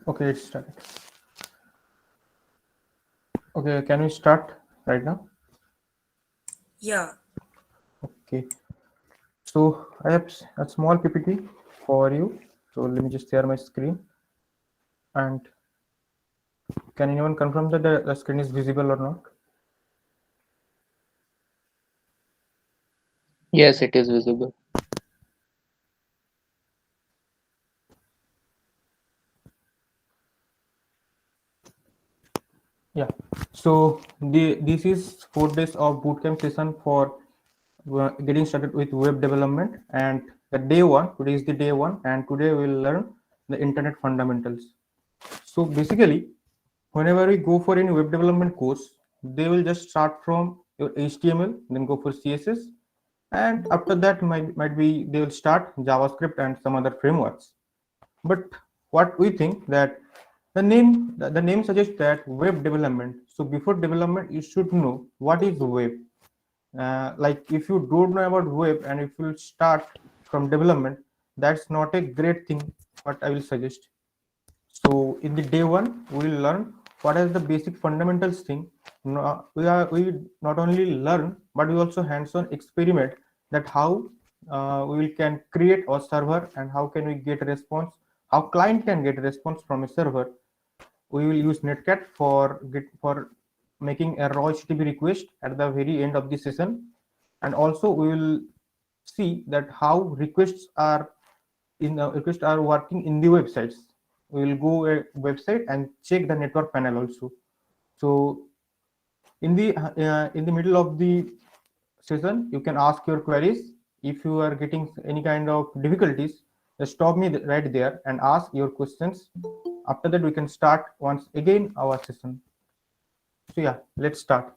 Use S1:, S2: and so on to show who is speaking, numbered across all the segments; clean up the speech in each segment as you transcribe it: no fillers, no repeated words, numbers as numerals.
S1: Okay, it's started. Okay, can we start right now?
S2: Yeah,
S1: Okay, so I have a small PPT for you. So let me just share my screen. And can anyone confirm that the screen is visible or not?
S3: Yes, it is visible.
S1: Yeah. So this is 4 days of bootcamp session for getting started with web development. And the day one, today is the day one, and today we'll learn the internet fundamentals. So basically, whenever we go for any web development course, they will just start from your HTML, then go for CSS, and after that might be they will start JavaScript and some other frameworks. But what we think that the name suggests that web development. So before development, you should know what is web. Like if you don't know about web and if you start from development, that's not a great thing. What I will suggest. So in the day one, we will learn what is the basic fundamentals thing. We not only learn, but we also hands-on experiment that how we can create a server and how can we get a response, how client can get a response from a server. We will use Netcat for making a raw HTTP request at the very end of the session, and also we will see that how requests are working in the websites. We will go a website and check the network panel also. So in the middle of the session, you can ask your queries. If you are getting any kind of difficulties, just stop me right there and ask your questions. After that, we can start once again our session. So yeah, let's start.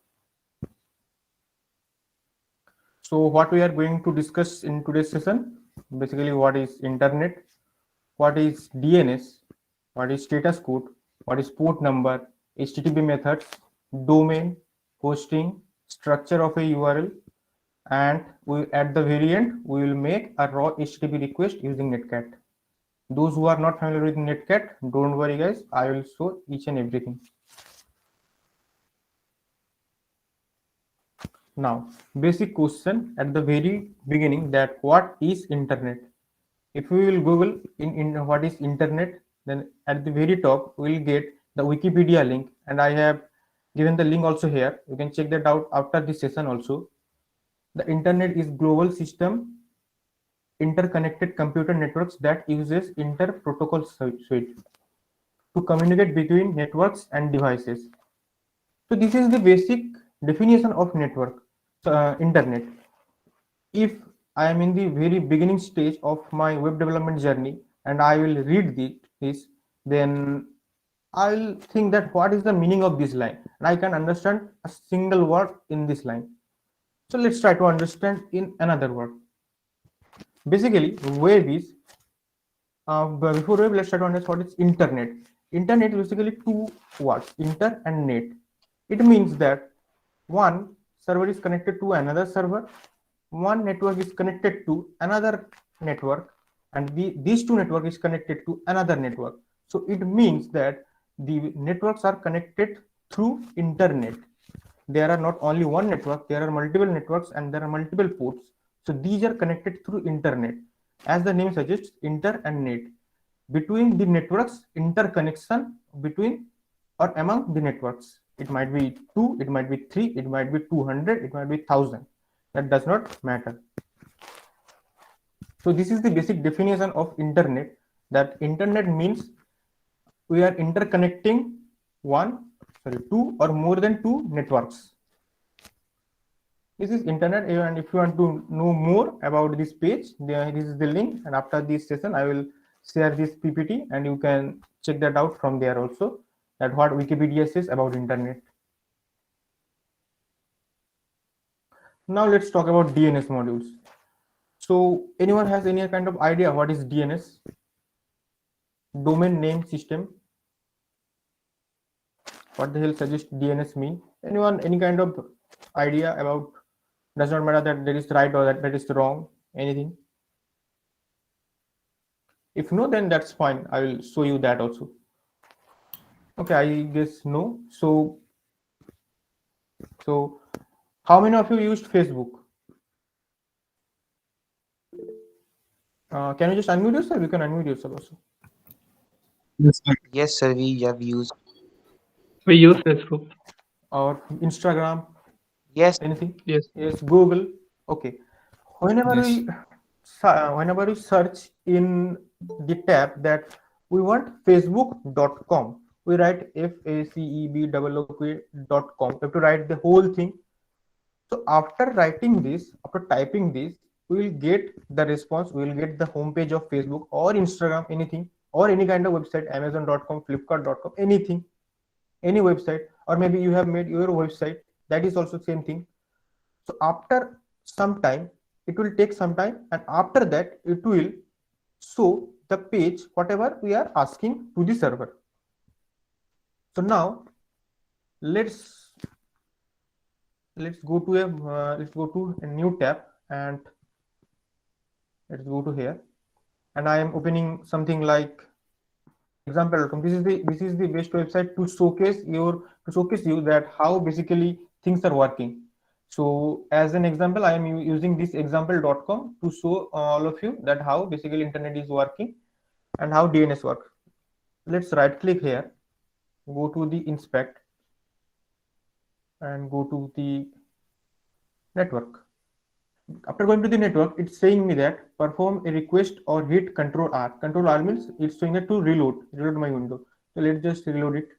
S1: So what we are going to discuss in today's session, basically what is internet, what is DNS, what is status code, what is port number, HTTP methods, domain, hosting, structure of a URL, and we at the very end we will make a raw HTTP request using Netcat. Those who are not familiar with Netcat, don't worry guys, I will show each and everything. Now, basic question at the very beginning that what is internet? If we will Google in what is internet, then at the very top we will get the Wikipedia link, and I have given the link also here. You can check that out after this session also. The internet is global system interconnected computer networks that uses inter protocol suite to communicate between networks and devices. So this is the basic definition of network, internet. If I am in the very beginning stage of my web development journey and I will read this, then I'll think that what is the meaning of this line, and I can understand a single word in this line. So let's try to understand in another word. Basically, web is but before web, let's try to understand what is internet. Internet is basically two words, inter and net. It means that one server is connected to another server, one network is connected to another network, and these two networks is connected to another network. So it means that the networks are connected through internet. There are not only one network, there are multiple networks and there are multiple ports. So these are connected through internet. As the name suggests, inter and net. Between the networks, interconnection between or among the networks. It might be two, it might be three, it might be 200, it might be 1,000. That does not matter. So this is the basic definition of internet. That internet means we are interconnecting two or more than two networks. This is internet, and if you want to know more about this page, this is the link, and after this session I will share this PPT and you can check that out from there also, that what Wikipedia says about internet. Now let's talk about DNS modules. So anyone has any kind of idea what is DNS? Domain name system. What the hell suggests DNS mean? Anyone any kind of idea about? Does not matter that is right or that is wrong, anything. If no, then that's fine, I will show you that also. Okay, I guess no. So how many of you used Facebook? Can you just unmute yourself? You can unmute yourself also.
S3: Yes, sir.
S4: Yes, sir, we have used.
S3: We use Facebook.
S1: Or Instagram,
S4: Yes,
S1: anything?
S3: Yes.
S1: Yes, Google. Okay. Whenever we
S3: Yes.
S1: whenever we search in the tab that we want facebook.com, we write faceb.com. We have to write the whole thing. So after writing this, after typing this, we will get the response. We will get the homepage of Facebook or Instagram, anything, or any kind of website, amazon.com, flipkart.com, anything, any website, or maybe you have made your website. That is also same thing. So after some time, it will take some time, and after that, it will show the page whatever we are asking to the server. So now let's let's go to a new tab, and let's go to here, and I am opening something like example.com. This is the best website to showcase you that how basically things are working. So as an example, I am using this example.com to show all of you that how basically internet is working and how DNS works. Let's right click here, go to the inspect, and go to the network. After going to the network, it's saying me that perform a request or hit control R. Control R means it's saying that to reload my window. So let's just reload it.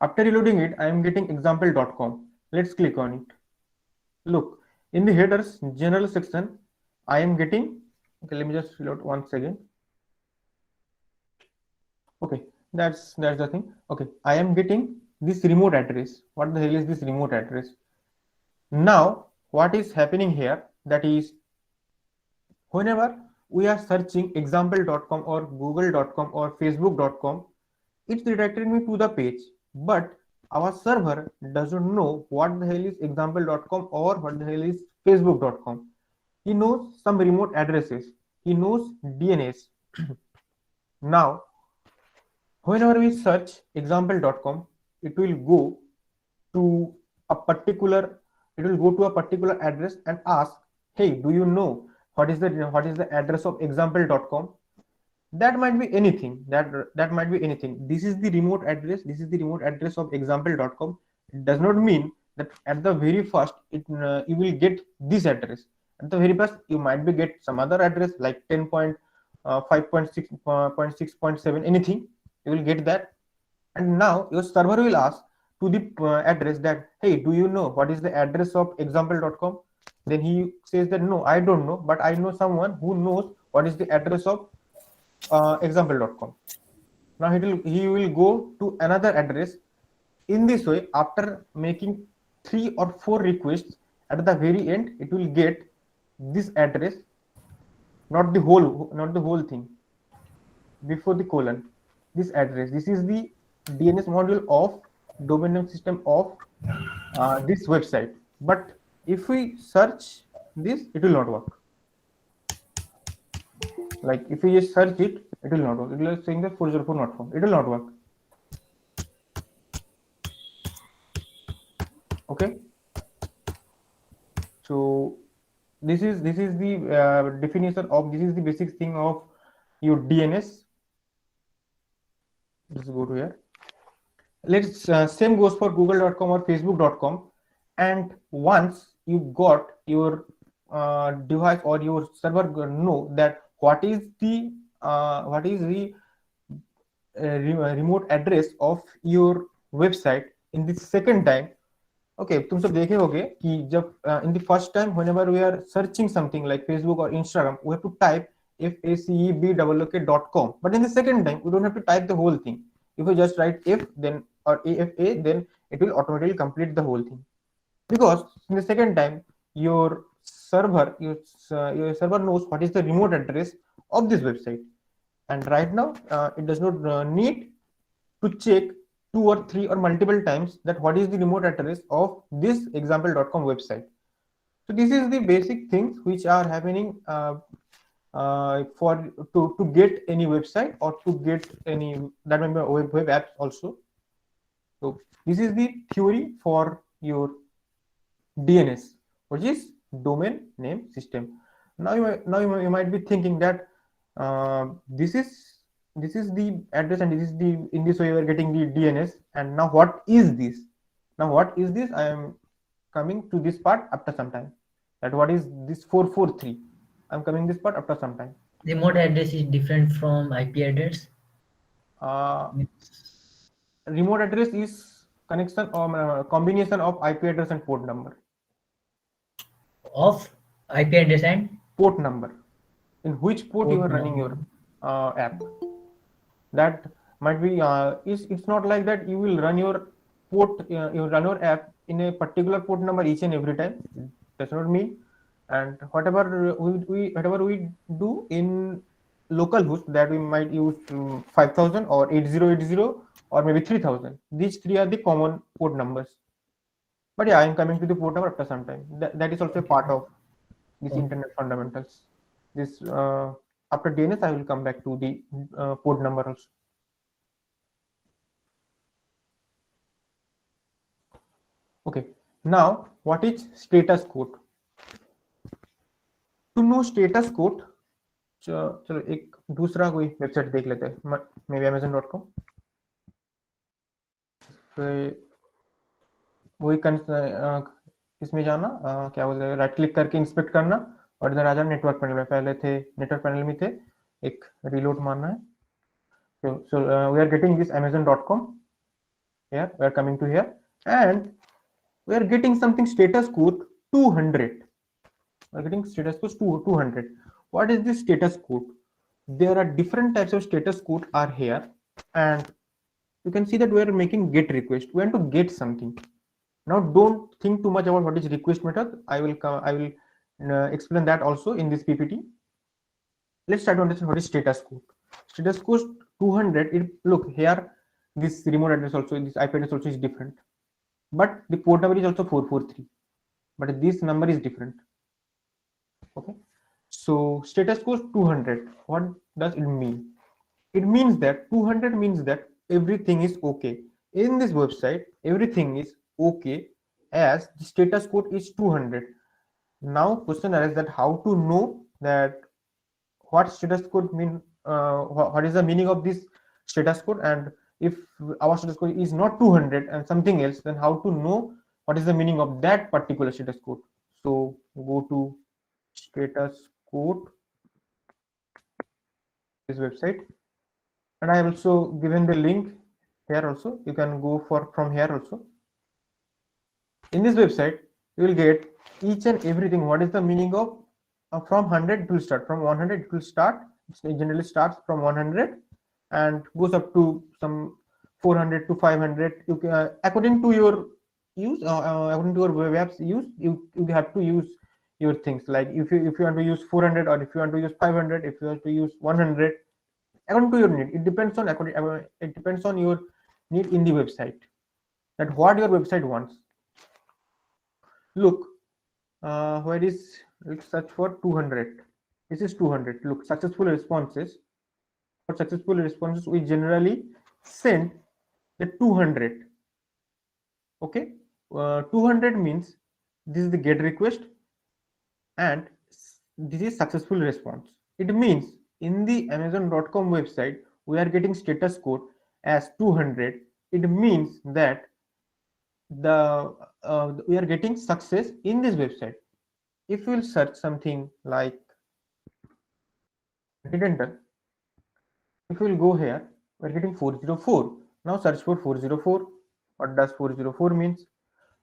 S1: After reloading it, I am getting example.com. Let's click on it. Look, in the headers general section, I am getting, okay, let me just reload once again. Okay, that's the thing. Okay, I am getting this remote address. What the hell is this remote address? Now, what is happening here? That is, whenever we are searching example.com or google.com or facebook.com, it's redirecting me to the page, but our server doesn't know what the hell is example.com or what the hell is facebook.com. He knows some remote addresses, he knows DNS. Now whenever we search example.com, it will go to a particular address and ask, hey, do you know what is the address of example.com? That might be anything. That might be anything. This is the remote address. This is the remote address of example.com. It does not mean that at the very first you will get this address. At the very first you might be get some other address like 10.5.6.7, anything. You will get that, and now your server will ask to the address that, hey, do you know what is the address of example.com? Then he says that, no, I don't know, but I know someone who knows what is the address of example.com. Now he will go to another address. In this way, after making 3 or 4 requests, at the very end it will get this address, not the whole thing, before the colon, this address. This is the DNS module of domain name system of this website. But if we search this, it will not work. Like if we just search it, it will not work. It will saying that 404 not found. It will not work. Okay. So this is the definition of, this is the basic thing of your DNS. Let's go to here. Let's same goes for google.com or facebook.com. And once you got your device or your server know that what is the remote address of your website in the second time. Okay, तुम सब देखे होगे कि जब in the first time whenever we are searching something like Facebook or Instagram, we have to type faceb.com, but in the second time we don't have to type the whole thing. If we just write if then or afa, then it will automatically complete the whole thing, because in the second time your server knows what is the remote address of this website. And right now it does not need to check 2 or 3 or multiple times that what is the remote address of this example.com website. So this is the basic things which are happening for to get any website or to get any, that might be web apps also. So this is the theory for your DNS, which is domain name system. Now you might be thinking that this is the address and this is the, in this way you are getting the DNS, and now what is this? Now what is this? I am coming to this part after some time. That what is this 443? I'm coming this part after some time.
S5: Remote address is different from IP address.
S1: Remote address is connection or combination of IP address and port number.
S5: Of IP address and
S1: Port number, in which port you are running your app. That might be it's not like that you will run your port, you run your app in a particular port number each and every time. It does not mean. And whatever we do in localhost, that we might use 5000 or 8080 or maybe 3000. These three are the common port numbers. But yeah, I am coming to the port number after some time. That is also a part of this internet fundamentals. This after DNS, I will come back to the port number also. Okay, now what is status code? To know status code, चलो एक दूसरा कोई website देख लेते हैं, may be amazon.com. वही इसमें जाना, क्या बोलते हैं, राइट क्लिक करके इंस्पेक्ट करना और इधर आ जाना नेटवर्क पैनल में. पहले थे नेटवर्क पैनल में थे, एक रीलोड मारना है. So we are getting this amazon.com. Here we are coming to here and we are getting something status code 200. We are getting status code 200. What is this status code? There are different types of status code are here, and you can see that we are making get request. We want to get something. Now don't think too much about what is request method. I will explain that also in this PPT. Let's try to understand what is status code. Status code 200. Look here, this remote address also, this IP address also is different, but the port number is also 443, but this number is different. Okay, so status code 200. What does it mean? It means that 200 means that everything is okay in this website. Everything is okay as the status code is 200. Now question arises that how to know that what status code mean, what is the meaning of this status code, and if our status code is not 200 and something else, then how to know what is the meaning of that particular status code. So go to status code, this website, and I have also given the link here also. You can go from here also. In this website you will get each and everything. What is the meaning of from 100 it will start, from 100 it will start. It generally starts from 100 and goes up to some 400 to 500. You can, according to your use, according to your web apps use, you have to use your things. Like if you want to use 400, or if you want to use 500, if you want to use 100, according to your need. It depends on your need in the website, that what your website wants. Look, where is, let's search for 200. This is 200. Look, successful responses. For successful responses, we generally send the 200. Okay, 200 means this is the get request and this is successful response. It means in the amazon.com website we are getting status code as 200. It means that we are getting success in this website. If we will search something like enter, if we will go here, we are getting 404. Now search for 404. What does 404 means?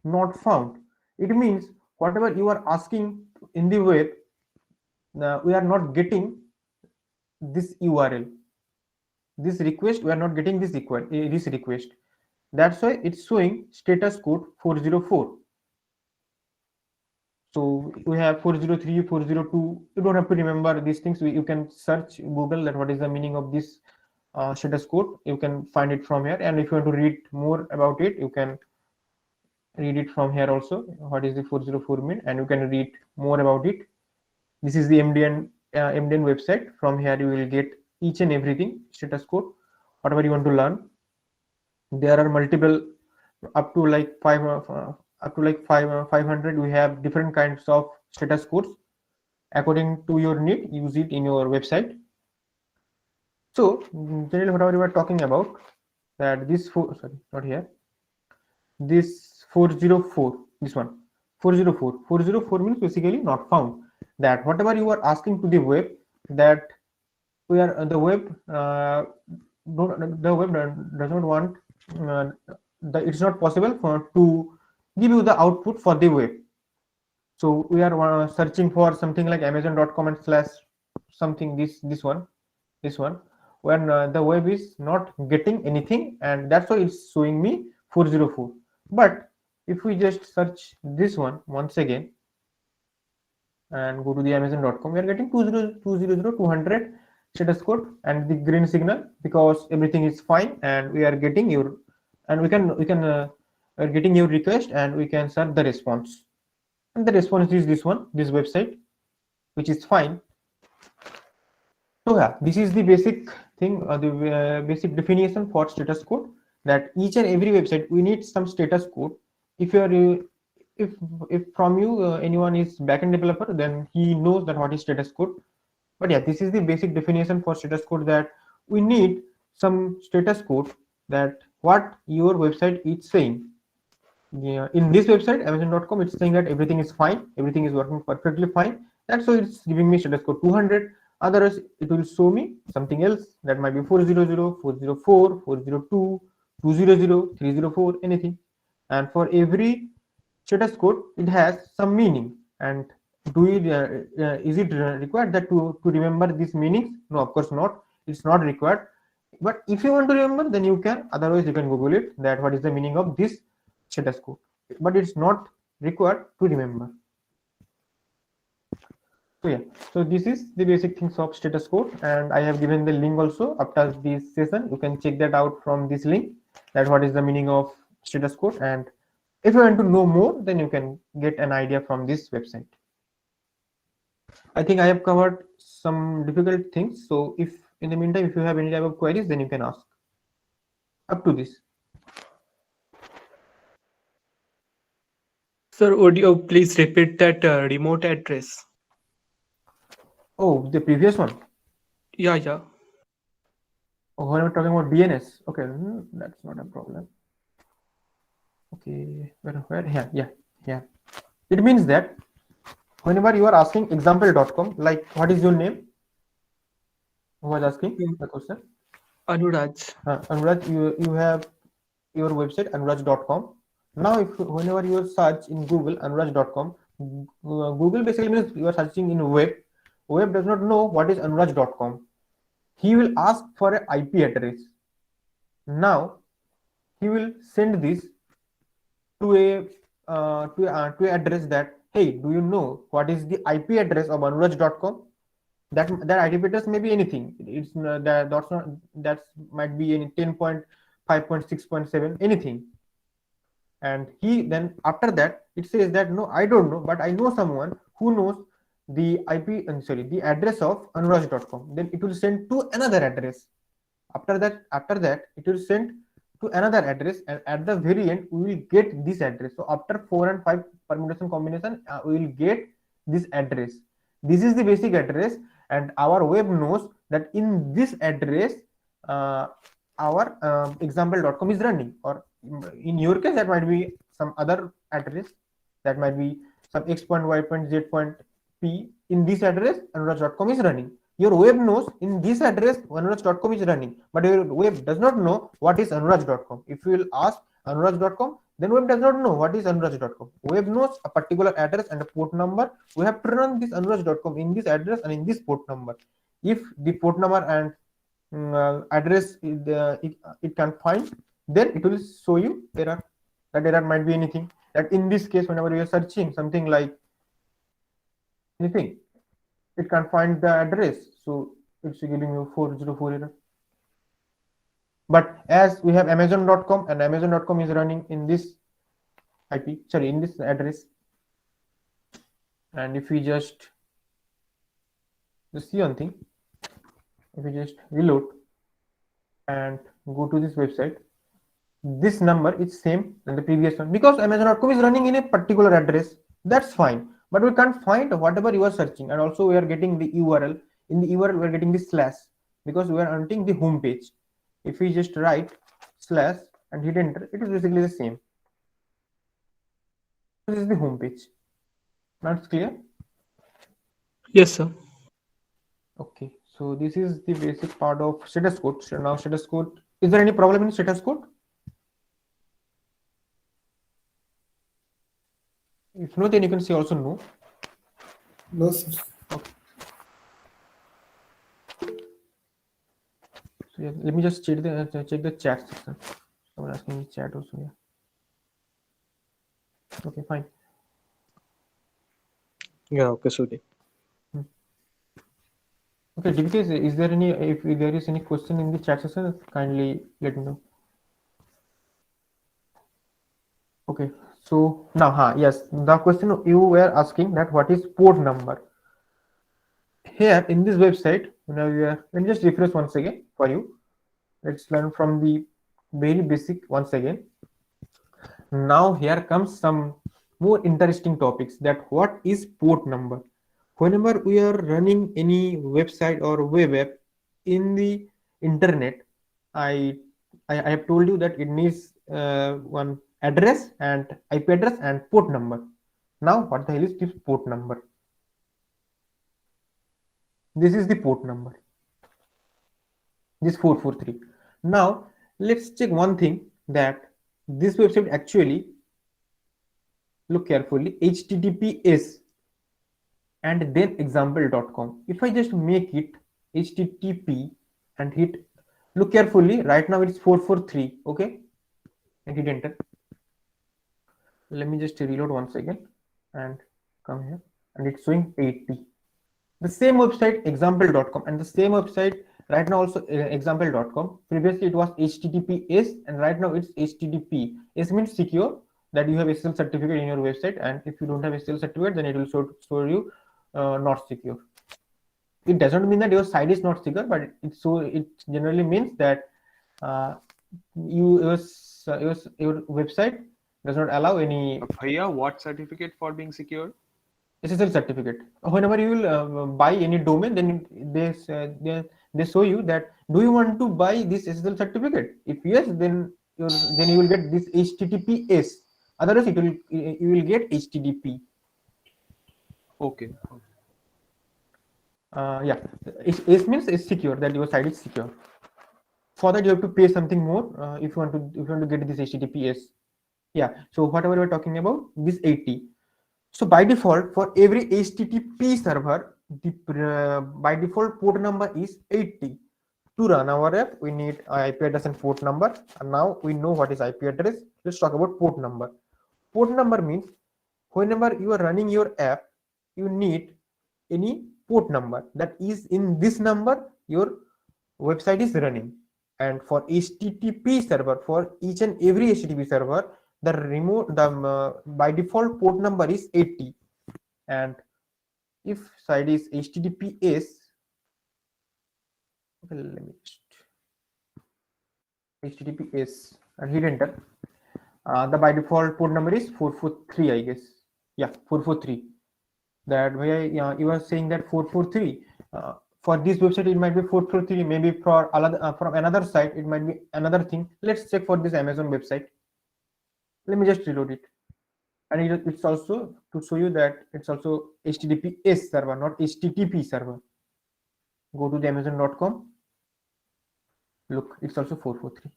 S1: Not found. It means whatever you are asking in the web, we are not getting this URL, this request. We are not getting this request. That's why it's showing status code 404. So we have 403, 402. You don't have to remember these things. You can search Google that what is the meaning of this status code. You can find it from here, and if you want to read more about it, you can read it from here also. What is the 404 mean, and you can read more about it. This is the MDN MDN website. From here you will get each and everything status code, whatever you want to learn. There are multiple, up to like 500. We have different kinds of status codes according to your need. Use it in your website. So generally, whatever we were talking about, that this this 404, this one 404 means basically not found. That whatever you are asking to the web, that we are the web the web does not want it's not possible to give you the output for the web. So we are searching for something like amazon.com and slash something, this one when the web is not getting anything, and that's why it's showing me 404. But if we just search this one once again and go to the amazon.com, we are getting 200 status code and the green signal, because everything is fine, and we are getting your, and we can are getting your request, and we can search the response, and the response is this one, this website, which is fine. So yeah, this is the basic thing, the basic definition for status code, that each and every website we need some status code. If you are if from you anyone is backend developer, then he knows that what is status code. But yeah, this is the basic definition for status code, that we need some status code, that what your website is saying. Yeah, in this website amazon.com, it's saying that everything is fine, everything is working perfectly fine. That's why it's giving me status code 200. Otherwise it will show me something else, that might be 400, 404, 402, 200, 304, anything. And for every status code it has some meaning, and do it is it required that to remember these meanings? No, of course not, it's not required. But if you want to remember, then you can, otherwise you can google it, that what is the meaning of this status code, but it's not required to remember. So yeah, so this is the basic things of status code, and I have given the link also after this session. You can check that out from this link, that what is the meaning of status code, and if you want to know more, then you can get an idea from this website. I think I have covered some difficult things, so if in the meantime if you have any type of queries, then you can ask up to this.
S3: Sir, would you please repeat that remote address?
S1: Oh, the previous one.
S3: Yeah.
S1: Oh, when we're talking about DNS, okay, that's not a problem. Okay, where? Yeah. It means that whenever you are asking example.com, like what is your name? Who was asking the question?
S3: Anuraj.
S1: Anuraj, you have your website anuraj.com. Now, if whenever you search in Google anuraj.com, Google basically means you are searching in web. Web does not know what is anuraj.com. He will ask for an IP address. Now, he will send this to a address, that hey, do you know what is the IP address of anuraj.com? That IP address may be anything. It's that might be in 10.5.6.7, anything. And he then after that it says that no, I don't know, but I know someone who knows the the address of anuraj.com. Then it will send to another address. After that it will send to another address, and at the very end we will get this address. So after 4 and 5 permutation combination, we will get this address. This is the basic address, and our web knows that in this address our example.com is running, or in your case that might be some other address, that might be some x.y.z.p. In this address anuraj.com is running. Your web knows in this address anuraj.com is running, but your web does not know what is anuraj.com. If you will ask anuraj.com, then web does not know what is anuraj.com. Web knows a particular address and a port number. We have to run this anuraj.com in this address and in this port number. If the port number and address it can find, then it will show you error. That error might be anything. That in this case, whenever you are searching something like anything, it can find the address, so it's giving you 404 error. But as we have amazon.com, and amazon.com is running in this in this address, and if we just Just see one thing. If you just reload and go to this website, this number is same than the previous one because Amazon.com is running in a particular address. That's fine, but we can't find whatever you are searching, and also we are getting the URL. In the URL, we are getting the slash because we are hunting the home page. If we just write slash and hit enter, it is basically the same. This is the home page. Now it's clear.
S3: Yes, sir.
S1: Okay, so this is the basic part of status code. So now status code. Is there any problem in status code? If no, then you can say also no.
S6: No, sir.
S1: So yeah, let me just check the chat section. Someone asking me chat also. Yeah. Okay, fine.
S3: Yeah, okay, Sudhi.
S1: Okay, DBK, is there any, if there is any question in the chat section, kindly let me know. Okay, so now, yes, the question you were asking that what is port number? Here in this website, now let me just refresh once again for you. Let's learn from the very basic once again. Now here comes some more interesting topics, that what is port number. Whenever we are running any website or web app in the internet, I have told you that it needs one address and IP address and port number. Now what the hell is this port number? This is the port number, this 443. Now let's check one thing, that this website actually, look carefully, https and then example.com. If I just make it http and hit, look carefully, right now it's 443. Okay, and hit enter. Let me just reload once again and come here, and it's showing 80. The same website example.com, and the same website right now also example.com. Previously it was https and right now it's http. S means secure, that you have SSL certificate in your website, and if you don't have SSL certificate, then it will show you not secure. It doesn't mean that your site is not secure, but it generally means that your website does not allow any
S7: Bhaiya, what certificate for being secure?
S1: SSL certificate. Whenever you will buy any domain, then they show you that, do you want to buy this SSL certificate? If yes, then you will get this HTTPS. Otherwise, you will get HTTP.
S7: Okay.
S1: Yeah, S means it's secure, that your site is secure. For that, you have to pay something more if you want to get this HTTPS. Yeah. So whatever we're talking about, this 80. So by default, for every HTTP server, the by default port number is 80. To run our app, we need IP address and port number. And now we know what is IP address. Let's talk about port number. Port number means whenever you are running your app, you need any port number that is in this number your website is running. And for HTTP server, for each and every HTTP server, the by default port number is 80. And if site is HTTPS, okay, let me just HTTPS and hit enter. The by default port number is 443, I guess. Yeah, 443. That way, you are saying that 443. For this website, it might be 443. Maybe for from another site, it might be another thing. Let's check for this Amazon website. Let me just reload it. And it's also to show you that it's also HTTPS server, not HTTP server. Go to the Amazon.com. Look, it's also 443.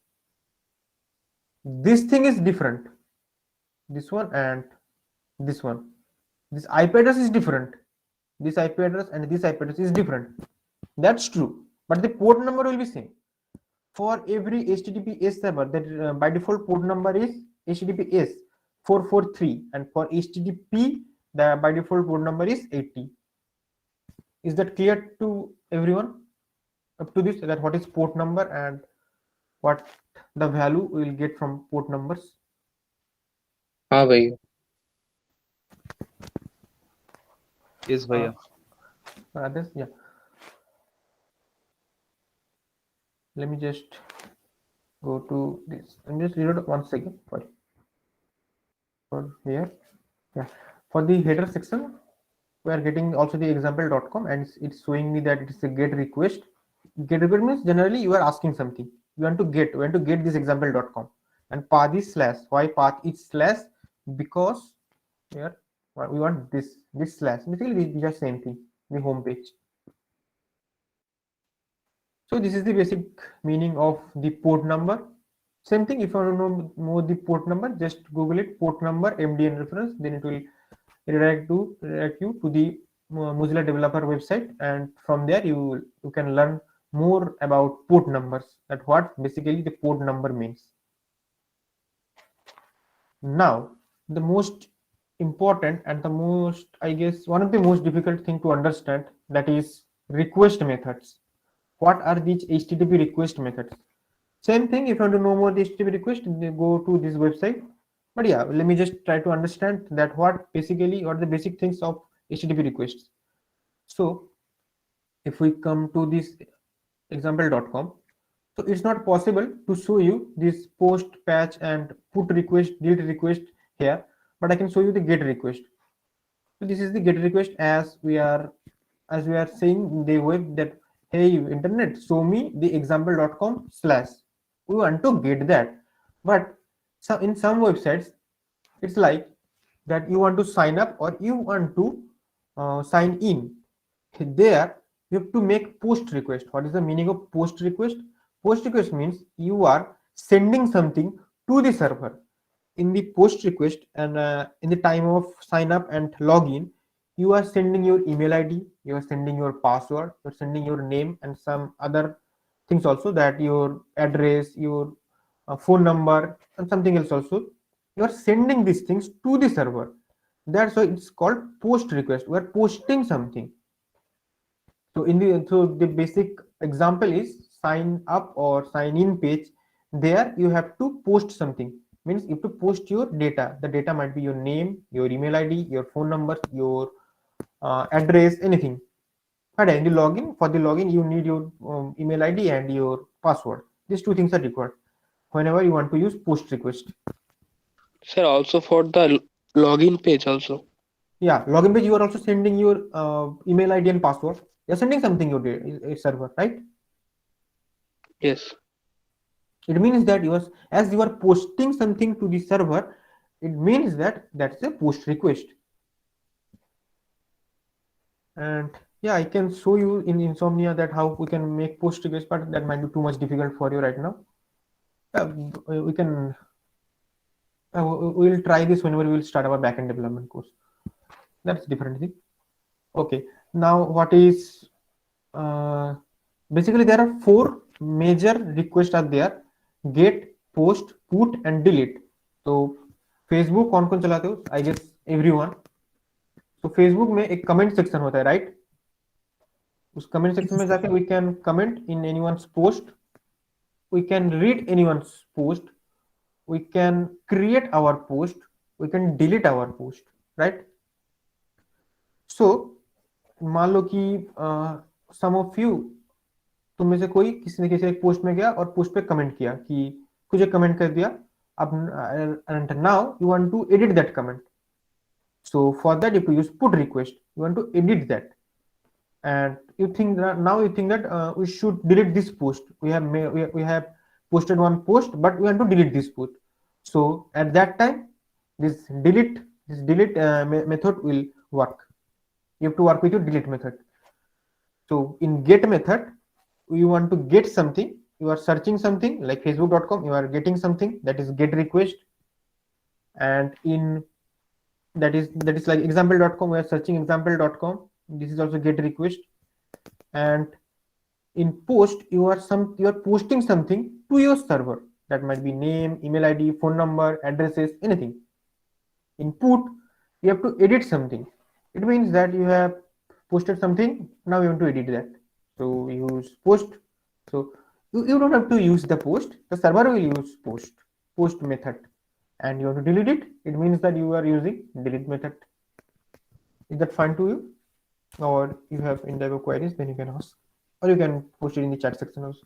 S1: This thing is different. This one and this one. This IP address is different. This IP address and this IP address is different. That's true. But the port number will be same. For every HTTPS server, that by default port number is HTTPS 443, and for HTTP, the by default port number is 80. Is that clear to everyone up to this, that what is port number and what the value we will get from port numbers?
S4: हाँ भैया
S7: Yes, Bhaiya.
S1: Others, yeah. let me just go to this and just reload once again for here. Yeah, for the header section we are getting also the example.com, and it's showing me that it's a get request. Get request means generally you are asking something, you want to get this example.com, and path is slash. Why path is slash? Because here we want this slash. Basically these are same thing, the home page. So this is the basic meaning of the port number. Same thing, if you want to know more the port number, just Google it, port number MDN reference, then it will redirect you to the Mozilla developer website, and from there you can learn more about port numbers, that what basically the port number means. Now the most important and the most, I guess, one of the most difficult thing to understand, that is request methods. What are these HTTP request methods? Same thing, if you want to know more the HTTP request, go to this website. But yeah, let me just try to understand that what the basic things of HTTP requests. So if we come to this example.com, so it's not possible to show you this post, patch, and put request, delete request here, but I can show you the get request. So this is the get request, as we are saying in the web that, hey internet, show me the example.com slash. We want to get that, but in some websites it's like that you want to sign up or you want to sign in. There you have to make post request. What is the meaning of post request? Post request means you are sending something to the server in the post request, and in the time of sign up and login, you are sending your email ID, you are sending your password, you're sending your name and some other things also, that your address, your phone number, and something else also. You are sending these things to the server. That's why it's called post request. We are posting something. So the basic example is sign up or sign in page. There you have to post something. Means you have to post your data. The data might be your name, your email ID, your phone number, your address, anything. And in the login, for the login, you need your email ID and your password. These two things are required whenever you want to use post request.
S3: Sir, also for the login page also.
S1: Yeah, login page, you are also sending your email ID and password. You're sending something your server, right?
S3: Yes.
S1: It means that as you are posting something to the server, it means that that's a post request. And yeah, I can show you in Insomnia that how we can make post request, but that might be too much difficult for you right now. We can we will try this whenever we will start our backend development course. That's different thing. Okay, now what is basically there are four major requests are there: get, post, put, and delete. So Facebook कौन चलाते हो? I guess everyone. So Facebook में एक comment section होता है, right? उस comment section में जाके we can comment in anyone's post, we can read anyone's post, we can create our post, we can delete our post, right? So मान लो कि some of you, तुम में से कोई किसी ने किसी एक पोस्ट में गया और पोस्ट पे कमेंट किया कि कुछ कमेंट कर दिया, अब and now you want to edit that comment. So for that you have to use put request. You want to edit that, and you think that we should delete this post. We have posted one post, but we want to delete this post. So at that time, this delete method will work. You have to work with your delete method. So in get method, you want to get something. You are searching something like facebook.com. You are getting something, that is get request. And in that is like example.com. We are searching example.com. This is also get request. And in post, you are posting something to your server. That might be name, email ID, phone number, addresses, anything. In put, you have to edit something. It means that you have posted something, now you want to edit that. So use post. So you don't have to use the post, the server will use post method. And you want to delete it, it means that you are using delete method. Is that fine to you? Or you have any type of queries, then you can ask, or you can post it in the chat section also.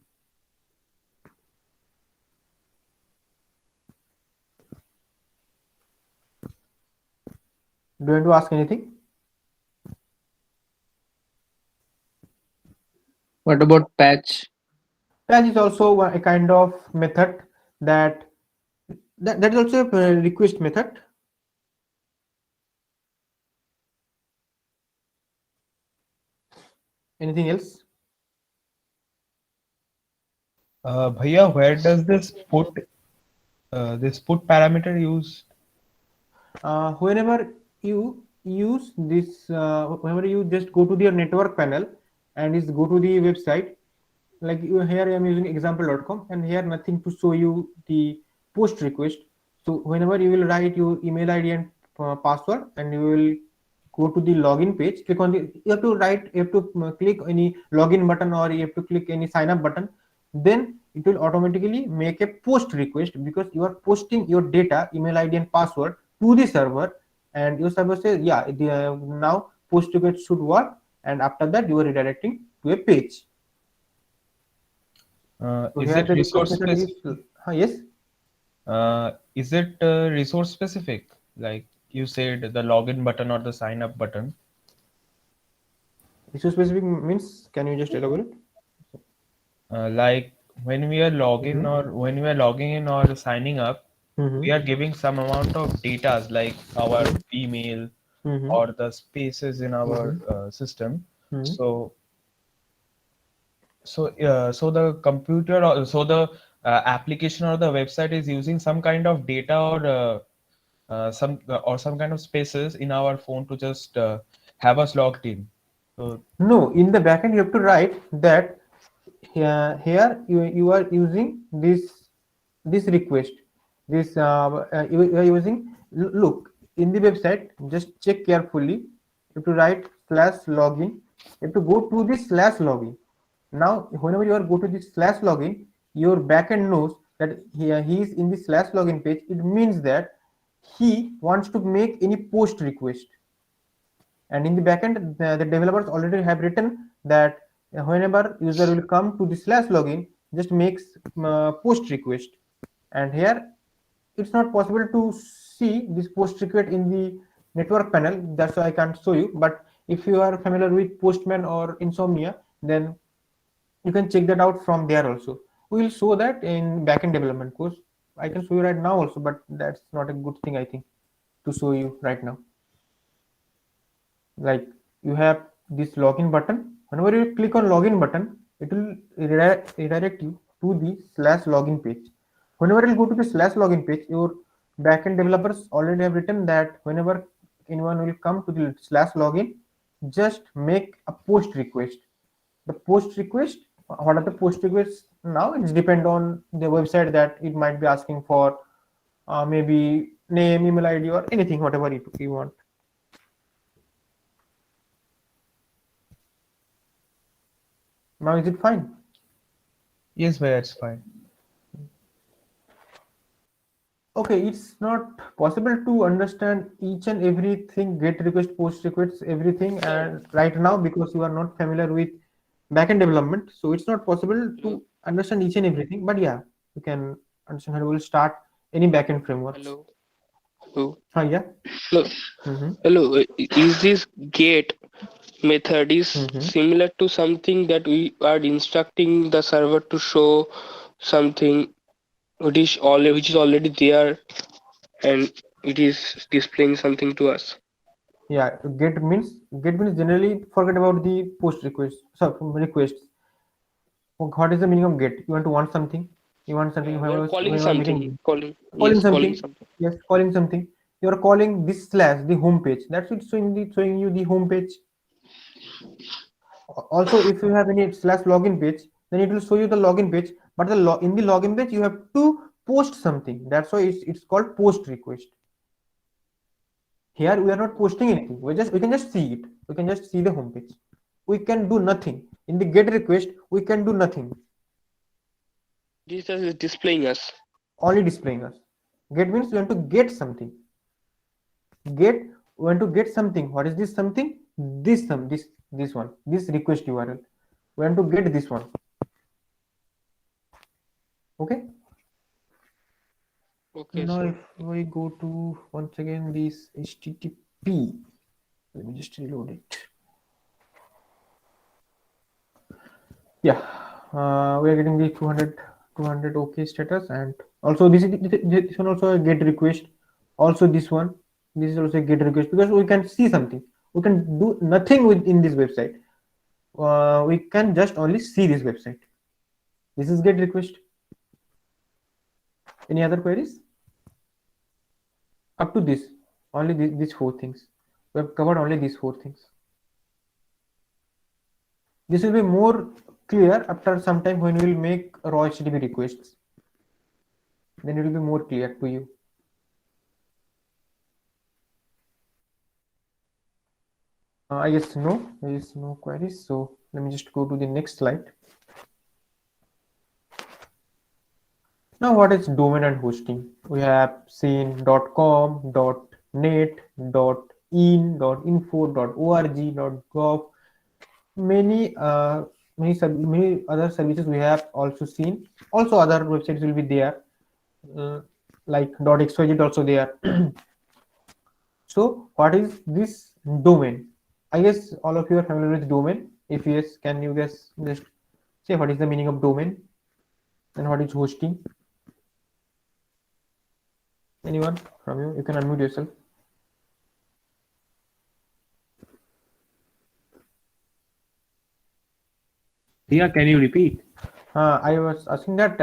S1: Do you want to ask anything?
S4: What about patch?
S1: Patch is also a kind of method that that is also a request method. Anything else?
S8: Bhaiya, where does this put parameter use?
S1: Whenever you use this, whenever you just go to your network panel and is go to the website, like here I am using example.com, and here nothing to show you the post request. So whenever you will write your email ID and password, and you will go to the login page, click on the, you have to click any login button, or you have to click any sign up button, then it will automatically make a post request, because you are posting your data, email ID and password, to the server, and your server says, yeah, now post request should work, and after that you are redirecting to a page. So
S8: Is
S1: here
S8: it
S1: the request
S8: resource
S1: method is,
S8: specific?
S1: yes.
S8: Is it resource specific? Like you said, the login button or the sign up button.
S1: Issue specific means, can you just elaborate?
S8: Like when we are login
S1: Mm-hmm.
S8: or when we are logging in or signing up, we
S1: Mm-hmm.
S8: are giving some amount of data like our
S1: Mm-hmm.
S8: email
S1: Mm-hmm.
S8: or the spaces in our
S1: Mm-hmm.
S8: system.
S1: Mm-hmm.
S8: So so the computer or so the application or the website is using some kind of data or some kind of spaces in our phone to just have us logged in. So
S1: No, in the backend you have to write that here you are using this request, this you are using, look in the website, just check carefully, you have to write slash login, you have to go to this slash login. Now whenever you are go to this slash login, your backend knows that he is in the slash login page. It means that he wants to make any post request, and in the backend the developers already have written that whenever user will come to the slash login, just makes post request. And here it's not possible to see this post request in the network panel, that's why I can't show you. But if you are familiar with Postman or Insomnia, then you can check that out from there also. We will show that in backend development course. I can show you right now also, but that's not a good thing, I think, to show you right now. Like, you have this login button, whenever you click on login button, it will redirect you to the slash login page. Whenever you go to the slash login page, your backend developers already have written that whenever anyone will come to the slash login, just make a post request. The post request, what are the post requests? Now it's depend on the website, that it might be asking for maybe name, email ID, or anything, whatever you want. Now is it fine?
S8: yes, Bhaiya, it's fine.
S1: Okay, it's not possible to understand each and everything, get request, post requests, everything, and right now, because you are not familiar with backend development, so it's not possible to understand each and everything. But yeah, you can understand how we will start any backend frameworks.
S9: Hello. Hello.
S1: Yeah.
S9: Hello.
S1: Mm-hmm.
S9: Hello. Is this get method is
S1: Mm-hmm.
S9: similar to something that we are instructing the server to show something which is already there and it is displaying something to us?
S1: Yeah, get means generally forget about the post request. So requests. What is the meaning of get? You want something. You want something.
S9: We are
S1: When
S9: calling
S1: you are making,
S9: something. Calling.
S1: calling
S9: Yes, calling
S1: something,
S9: something.
S1: yes, calling something, you are calling this slash the home page, that's it, showing you the home page. Also, if you have any slash login page, then it will show you the login page, but in the login page you have to post something, that's why it's called post request. Here we are not posting anything, we can just see it, we can just see the home page, we can do nothing. In the get request we can do nothing,
S9: This is displaying us.
S1: only displaying us. Get means you want to get something. Get, we want to get something. What is this something? This one, this request URL, we want to get this one. Okay.
S9: Okay,
S1: Now
S9: sir.
S1: if we go to once again this http P. Let me just reload it. Yeah, we are getting the 200 OK status, and also this one also a get request. Also this one, this is also a get request, because we can see something. We can do nothing within this website. We can just only see this website. This is get request. Any other queries? Up to this, only these 4 things. We have covered only these 4 things. This will be more clear after some time when we will make raw HTTP requests. Then it will be more clear to you. I guess no, there is no queries. So let me just go to the next slide. Now, what is domain and hosting? We have seen .com, .net, .in, .info, .org, .gov. Many other services we have also seen. Also, other websites will be there, like .xyz also there. So, what is this domain? I guess all of you are familiar with domain. If yes, can you guys just say what is the meaning of domain and what is hosting? Anyone from you? You can unmute yourself.
S8: Yeah, can you repeat?
S1: I was asking that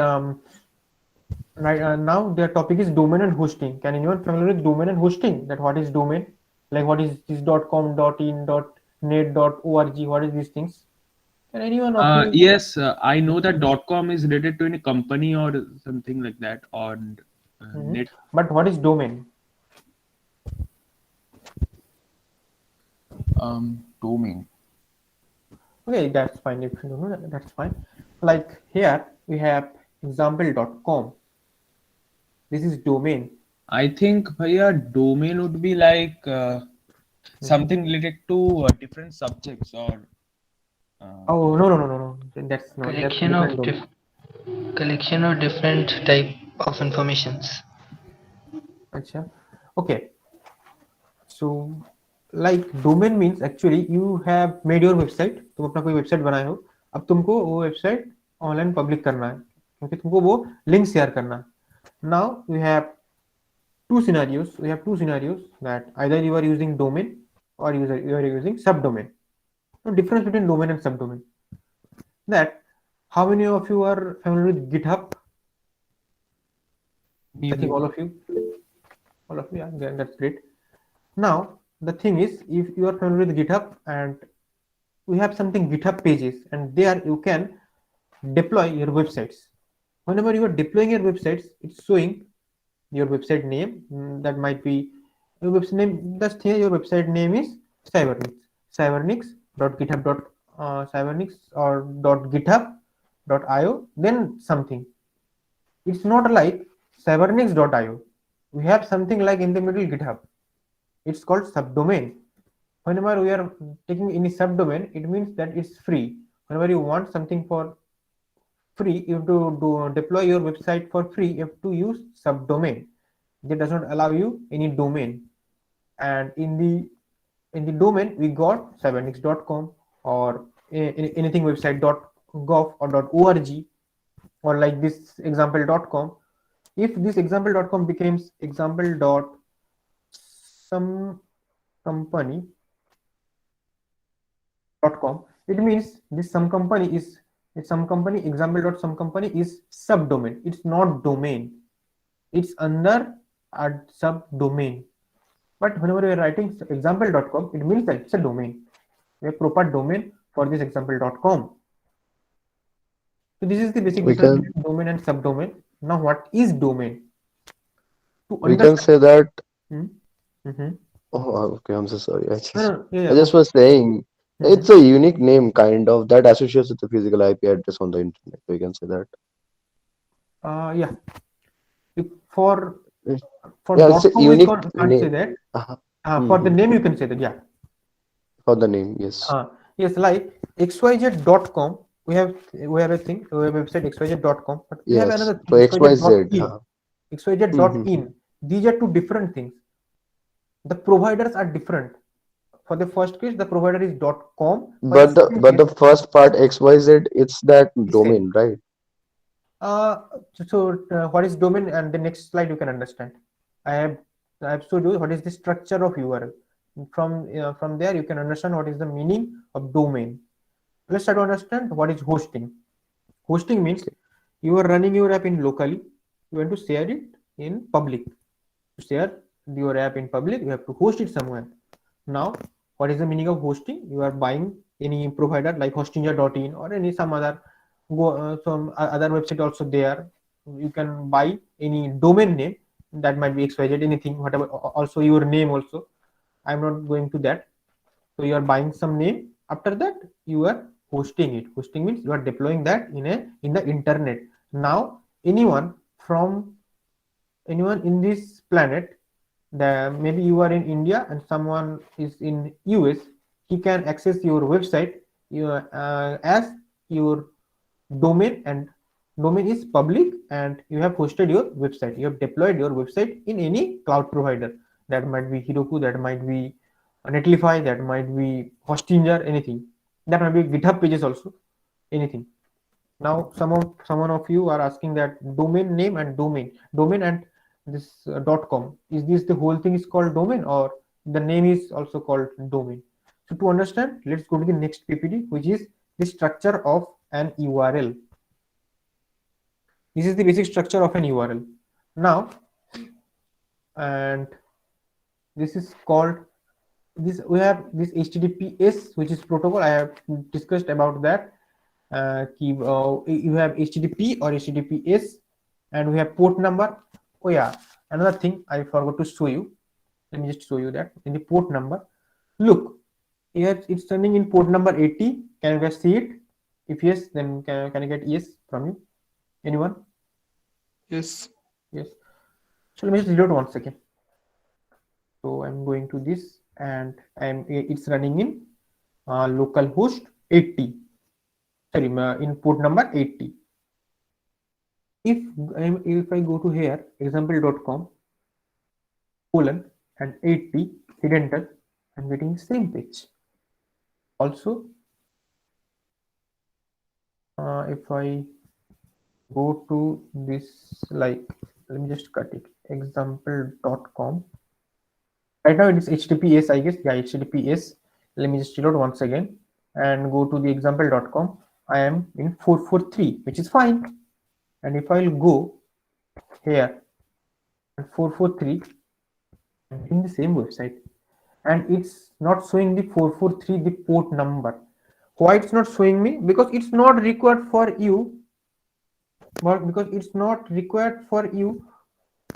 S1: right now their topic is domain and hosting. Can anyone familiar with domain and hosting? That what is domain? Like what is this .com, .in, .net, .org? What is these things? Can anyone of you?
S8: Yes, I know that .com is related to any company or something like that, or net.
S1: But what is domain?
S8: Domain.
S1: Okay, that's fine. If you don't know that, that's fine. Like here we have example.com. This is domain.
S8: I think bhaiya, domain would be like something related to different subjects or.
S1: Oh no. That's not. That's
S4: Collection
S1: different
S4: of
S1: domain.
S4: collection of different type of informations.
S1: अच्छा. Okay. So like domain means actually you have made your website. तुम अपना कोई website बनाए हो. अब तुमको वो website online public करना है क्योंकि तुमको वो लिंक शेयर करना है. Now we have two scenarios. We have two scenarios that either you are using domain or you are using subdomain. The difference between domain and subdomain. That how many of you are familiar with GitHub? I think all of you. All of you, yeah, that's great. Now the thing is, if you are familiar with GitHub, and we have something GitHub pages, and there you can deploy your websites. Whenever you are deploying your websites, it's showing your website name. That might be your website name. Just here, your website name is Cybernix. Cybernix.github. Cybernix or .github.io. Then something. It's not like Cybernix.io. We have something like in the middle GitHub. It's called subdomain. Whenever we are taking any subdomain, it means that it's free. Whenever you want something for free, you have to deploy your website for free. You have to use subdomain. That does not allow you any domain. And in the domain, we got cybernix.com or anything website.gov or .org or like this example.com. If this example.com becomes example.some company.com, it means this some company is example.some company is subdomain. It's not domain. It's under a subdomain. But whenever we are writing example.com, it means that it's a domain. We have proper domain for this example.com. So this is the basic difference between domain and subdomain. Now, what is domain?
S10: We can say that.
S1: Mm-hmm.
S10: Oh, okay. I'm so sorry. I
S1: Yeah,
S10: just was saying it's a unique name, kind of, that associates with the physical IP address on the internet. We can say that.
S1: Yeah. For
S10: Yeah,
S1: .com
S10: it's a
S1: we
S10: unique
S1: can't
S10: name.
S1: say that. For the name you can say that. Yeah.
S10: For the name, yes.
S1: Yes, like xyz.com. We have a thing. We have a website xyz.com, but we have
S10: Yes.
S1: another
S10: So
S1: thing
S10: XYZ.
S1: xyz.in. xyz.in. These are two different things. The providers are different. For the first case, the provider is .com. For
S10: But
S1: the
S10: the
S1: second
S10: but
S1: case,
S10: the first part XYZ, it's that
S1: is same.
S10: domain, right?
S1: What is domain? And the next slide you can understand. I have showed you what is the structure of URL. From there you can understand what is the meaning of domain. Let's try to understand what is hosting. Hosting means you are running your app in locally. You want to share it in public. To share your app in public, you have to host it somewhere. Now, what is the meaning of hosting? You are buying any provider like hostinja.in or any some other some other website also there. You can buy any domain name that might be XYZ, anything, whatever. Also your name also. I'm not going to that. So you are buying some name. After that, you are hosting it. Hosting means you are deploying that in the internet. Now, anyone in this planet, maybe you are in India and someone is in US, he can access your website as your domain, and domain is public, and you have hosted your website. You have deployed your website in any cloud provider. That might be Heroku, that might be Netlify, that might be Hostinja, anything. That might be GitHub pages also, anything. Now someone of you are asking that domain name and domain and this .com, is this the whole thing is called domain, or the name is also called domain? So to understand, let's go to the next PPT, which is the structure of an URL. This is the basic structure of an URL. Now, and this is called this. We have this HTTPS, which is protocol. I have discussed about that. You have HTTP or HTTPS, and we have port number. Oh yeah, another thing I forgot to show you. Let me just show you that in the port number. Look, here it's running in port number 80. Can you guys see it? If yes, then can I get yes from you? Anyone?
S3: Yes.
S1: Yes. So let me just reload one second. So I'm going to this, and it's running in localhost 80. Sorry, in port number 80. If I go to here, example.com colon and 80, hit enter, I'm getting the same page. Also, if I go to this, like, let me just cut it, example.com. Right now it is HTTPS, I guess. Yeah, HTTPS. Let me just reload once again and go to the example.com. I am in 443, which is fine. And if I'll go here and 443, I'm in the same website, and it's not showing the 443, the port number. Why it's not showing me? Because it's not required for you, because it's not required for you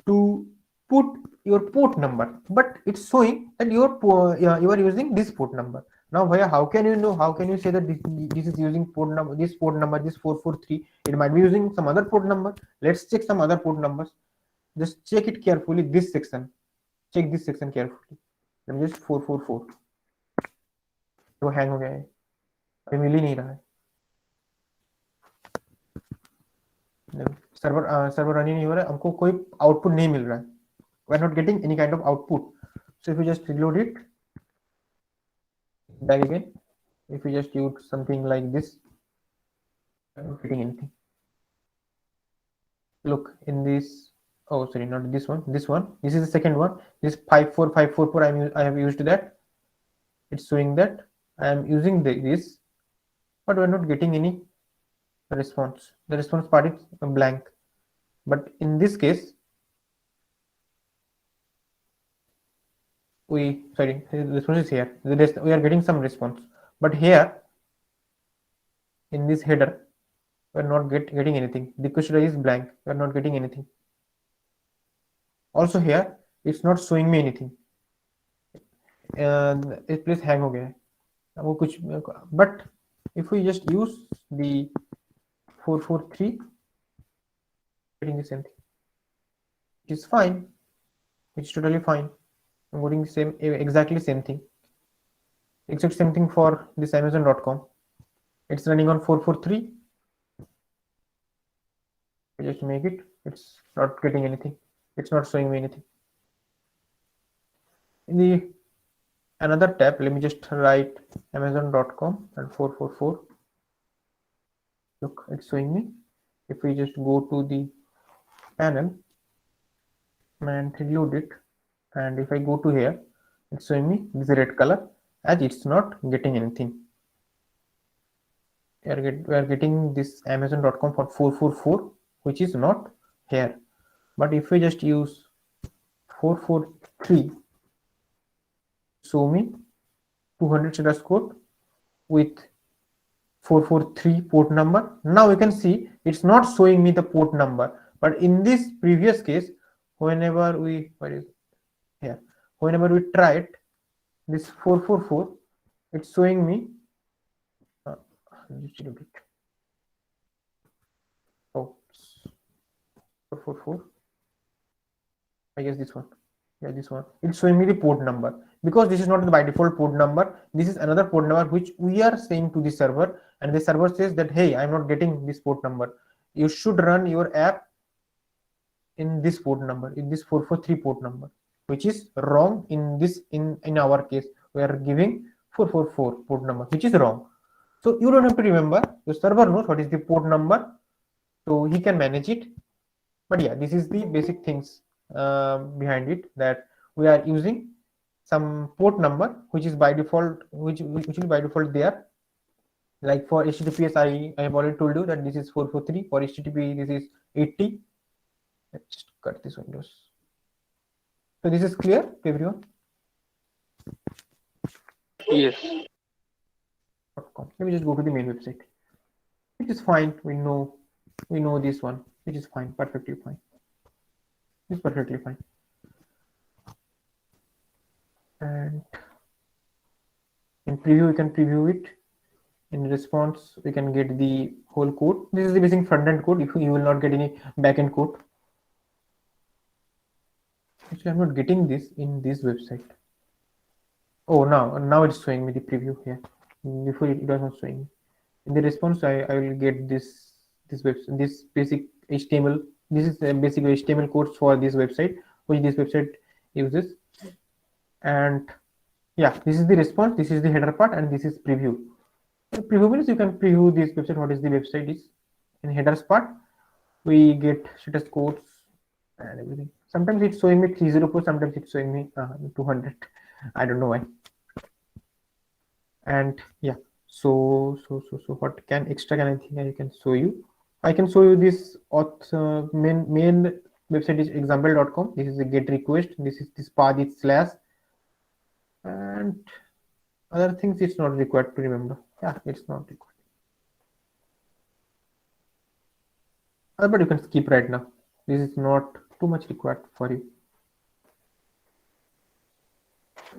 S1: to put your port number, but it's showing that you are using this port number. Now how can you know, how can you say that this is using port number, this 443? It might be using some other port number. Let's check some other port numbers. Just check it carefully, this section. Check this section carefully. Let me just 444. तो hang हो गया है, अभी मिल ही नहीं रहा है. Server run ही नहीं हो रहा है, हमको कोई आउटपुट नहीं मिल रहा है. We are not getting any kind of output. So if you just reload it back again, if you just use something like this, I'm not getting anything. Look in this. Oh, sorry, not this one. This one. This is the second one. This 54544. I have used that. It's showing that I am using this, but we're not getting any response. The response part is blank. But in this case, the response is here. We are getting some response, but here in this header, we're not getting anything. The question is blank. We're not getting anything. Also here, it's not showing me anything. It please hang हो गया है. वो कुछ, but if we just use the 443, getting the same thing. It is fine. It's totally fine. I'm getting exactly same thing. Exact same thing for this Amazon.com. It's running on 443. I just make it. It's not getting anything. It's not showing me anything. In the another tab, let me just write amazon.com and 444. Look, it's showing me. If we just go to the panel and reload it, and if I go to here, it's showing me this red color as it's not getting anything. We are getting this amazon.com for 444, which is not here. But if we just use 443, show me 200 status code with 443 port number. Now you can see it's not showing me the port number, but in this previous case, whenever we whenever we tried this 444, it's showing me oh 444, I guess this one. Yeah, this one. It's showing me the port number because this is not the by default port number. This is another port number which we are saying to the server, and the server says that, hey, I'm not getting this port number. You should run your app in this port number, in this 443 port number, which is wrong in this. In our case, we are giving 444 port number, which is wrong. So you don't have to remember. Your server knows what is the port number, so he can manage it. But yeah, this is the basic things behind it, that we are using some port number which is by default, which will be by default there. Like for HTTPS, I have already told you that this is 443. For HTTP, this is 80. Let's just cut this windows. So this is clear to everyone.
S9: Yes.
S1: Let me just go to the main website, which is fine. We know this one, which is fine, perfectly fine. It's perfectly fine. And in preview, we can preview it. In response, we can get the whole code. This is the basic front-end code. If you will not get any back-end code. Actually, I'm not getting this in this website. Oh, now it's showing me the preview here. Before it was not showing me. In the response, I will get this basic HTML. This is basic HTML codes for this website, which this website uses. And yeah, this is the response. This is the header part, and this is preview. Preview means you can preview this website. What is the website is in headers part. We get status codes and everything. Sometimes it's showing me 304. Sometimes it's showing me 200. I don't know why. And yeah, so what extra can I think I can show you? I can show you this main website is example.com. This is a get request. This is this path is slash, and other things it's not required to remember. Yeah, it's not required. But you can skip right now. This is not too much required for you.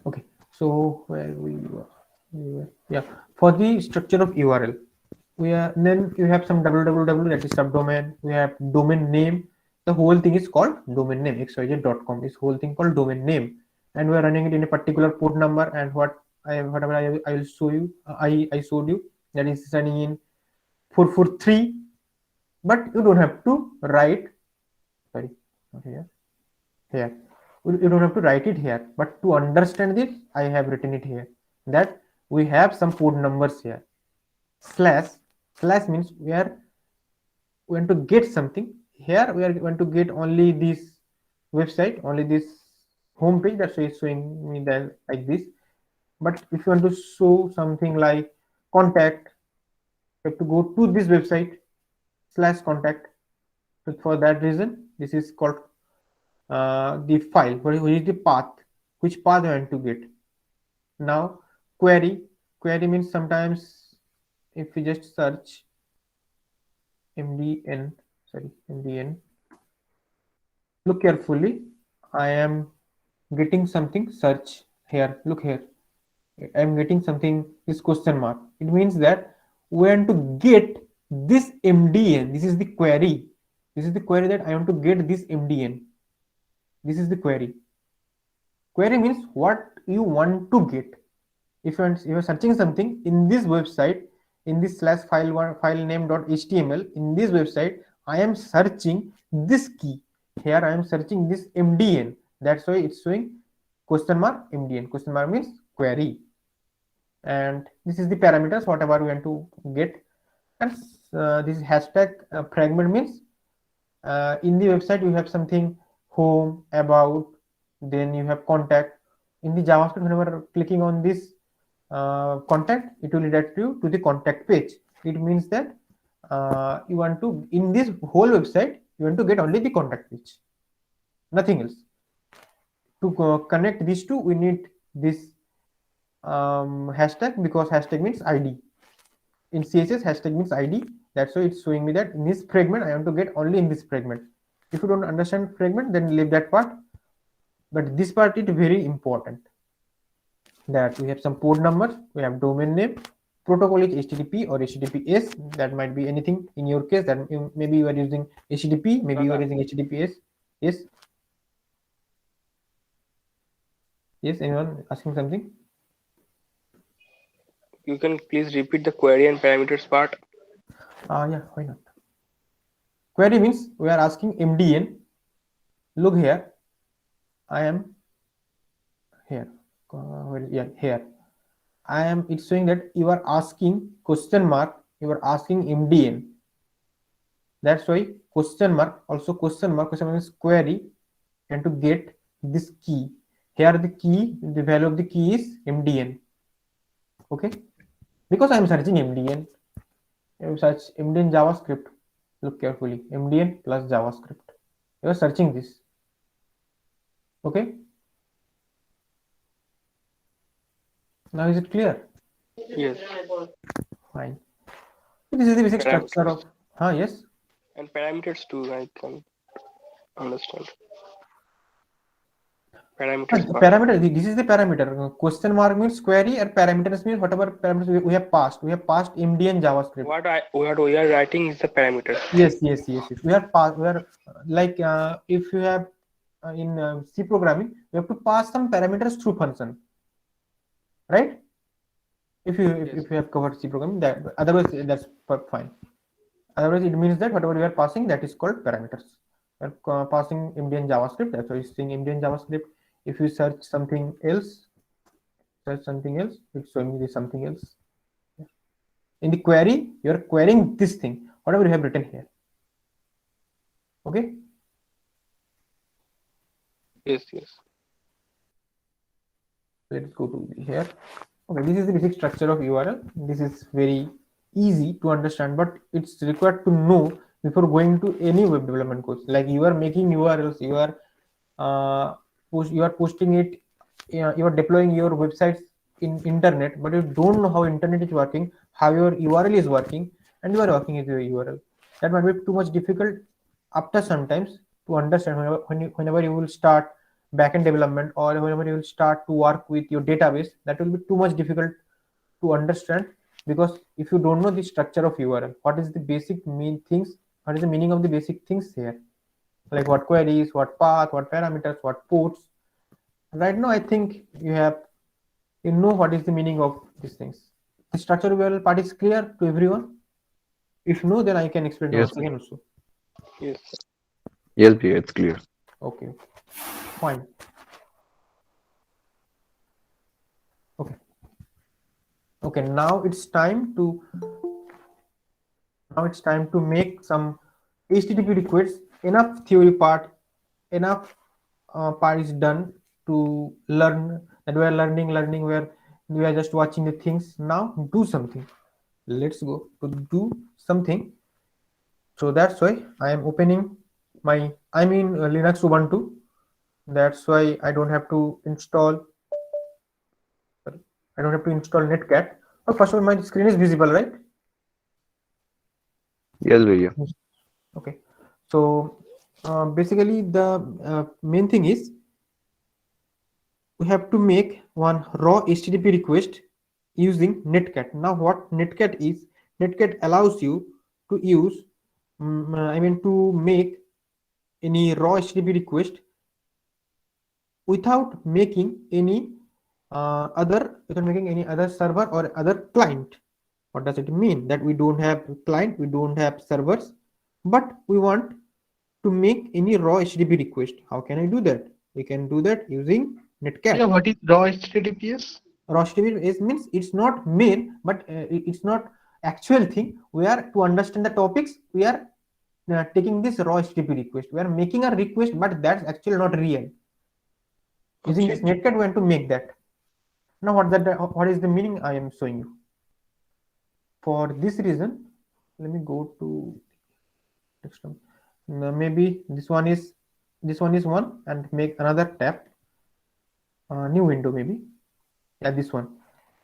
S1: Okay, so where we were. Yeah, for the structure of URL, then you have some www, that is subdomain. We have domain name. The whole thing is called domain name. xyz.com. This whole thing called domain name, and we are running it in a particular port number. And whatever I will show you, I showed you, that is running in 443. But you don't have to write. Sorry, not here. Here, you don't have to write it here. But to understand this, I have written it here. That we have some port numbers here. Slash means we are going to get something. Here we are going to get only this website, only this home page. That's why it's showing me that like this. But if you want to show something like contact, you have to go to this website /contact. So for that reason, this is called the file. Which is the path? Which path you want to get? Now query means sometimes if we just search mdn, look carefully. I am getting something search here. Look here. I am getting something, this question mark. It means that we want to get this mdn. This is the query. This is the query that I want to get this mdn. This is the query. Query means what you want to get. If you are searching something in this website, in this /filename.html, in this website, I am searching this key. Here I am searching this mdn. That's why it's showing question mark MDN. Question mark means query, and this is the parameters whatever we want to get. And this hashtag fragment means in the website you have something home, about, then you have contact. In the JavaScript, whenever clicking on this contact, it will redirect you to the contact page. It means that you want to, in this whole website, you want to get only the contact page, nothing else. To connect these two, we need this hashtag, because hashtag means ID. In CSS, hashtag means ID. That's why it's showing me that in this fragment, I want to get only in this fragment. If you don't understand fragment, then leave that part. But this part is very important. That we have some port numbers, we have domain name, protocol is HTTP or HTTPS. That might be anything in your case. That maybe you are using HTTP, maybe you are using HTTPS. Yes. Yes. Anyone asking something?
S9: You can please repeat the query and parameters part.
S1: Yeah, why not? Query means we are asking MDN. Look here. I am here. Yeah, here. I am. It's showing that you are asking question mark. You are asking MDN. That's why question mark. Also question mark. Question mark is query, and to get this key. Here the key. The value of the key is MDN. Okay. Because I am searching MDN. You search MDN JavaScript. Look carefully. MDN plus JavaScript. You are searching this. Okay. Now is it clear?
S9: Yes.
S1: Fine. This is the basic structure of. Yes.
S9: And parameters too, I can understand. Parameters part.
S1: Parameter. This is the parameter. Question mark means query, and parameters means whatever parameters we have passed. We have passed MDN JavaScript.
S9: What we are writing is the parameters.
S1: Yes. We are like if you have in C programming, you have to pass some parameters through function, right? If you have covered C programming, that otherwise that's fine. Otherwise, it means that whatever you are passing, that is called parameters. You are passing MDN JavaScript. That's why you're seeing MDN JavaScript. If you search something else, it's showing me something else. In the query, you are querying this thing, whatever you have written here. Okay.
S9: Yes.
S1: Let's go to here. Okay, this is the basic structure of URL. This is very easy to understand, but it's required to know before going to any web development course. Like you are making URLs, you are posting it, you are deploying your websites in internet, but you don't know how internet is working, how your URL is working, and you are working with your URL. That might be too much difficult after sometimes to understand whenever you will start backend development, or whenever you will start to work with your database. That will be too much difficult to understand, because if you don't know the structure of URL, what is the basic things, what is the meaning of the basic things here, like what queries, what path, what parameters, what ports. Right now I think you know what is the meaning of these things. The structure of URL part is clear to everyone. If no, then I can explain
S10: Yes.
S1: once again also.
S9: Yes.
S10: Yes, Bhaiya, it's clear.
S1: Okay, fine. Okay, now it's time to make some HTTP requests. Enough theory part, enough part is done to learn. That we are learning where we are just watching the things. Now do something. Let's go to do something. So that's why I am opening I'm in Linux Ubuntu. That's why I don't have to install Netcat. Oh, first of all, my screen is visible, right?
S10: Yes, Bhaiya.
S1: Okay. So basically the main thing is we have to make one raw HTTP request using Netcat. Now what Netcat is, Netcat allows you to use, to make any raw HTTP request without making any other server or other client. What does it mean? That we don't have client, we don't have servers, but we want to make any raw HTTP request. How can I do that? We can do that using Netcat.
S3: Yeah, what is raw HTTPS?
S1: Raw HTTP means it's not main, but it's not actual thing. We are to understand the topics. We are taking this raw HTTP request. We are making a request, but that's actually not real. Using this Netcat, we want to make that. Now, what is the meaning I am showing you? For this reason, let me go to next one. Maybe this one is one, and make another tab, new window maybe. Yeah, this one.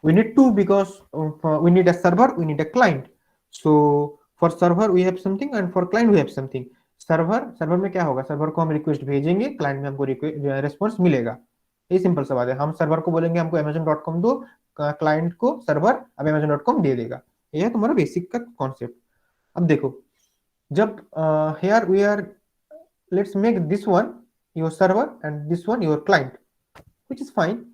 S1: We need two because we need a server, we need a client. So for server we have something and for client we have something. Server में क्या होगा, server को हम request भेजेंगे, client में हमको response मिलेगा. ये सिंपल सा बात है. हम सर्वर को बोलेंगे हमको amazon.com दो, क्लाइंट को सर्वर अब amazon.com दे देगा. ये है तुम्हारा बेसिक का कॉन्सेप्ट. अब देखो, जब here we are, let's make this one your server and this one your client, which is fine.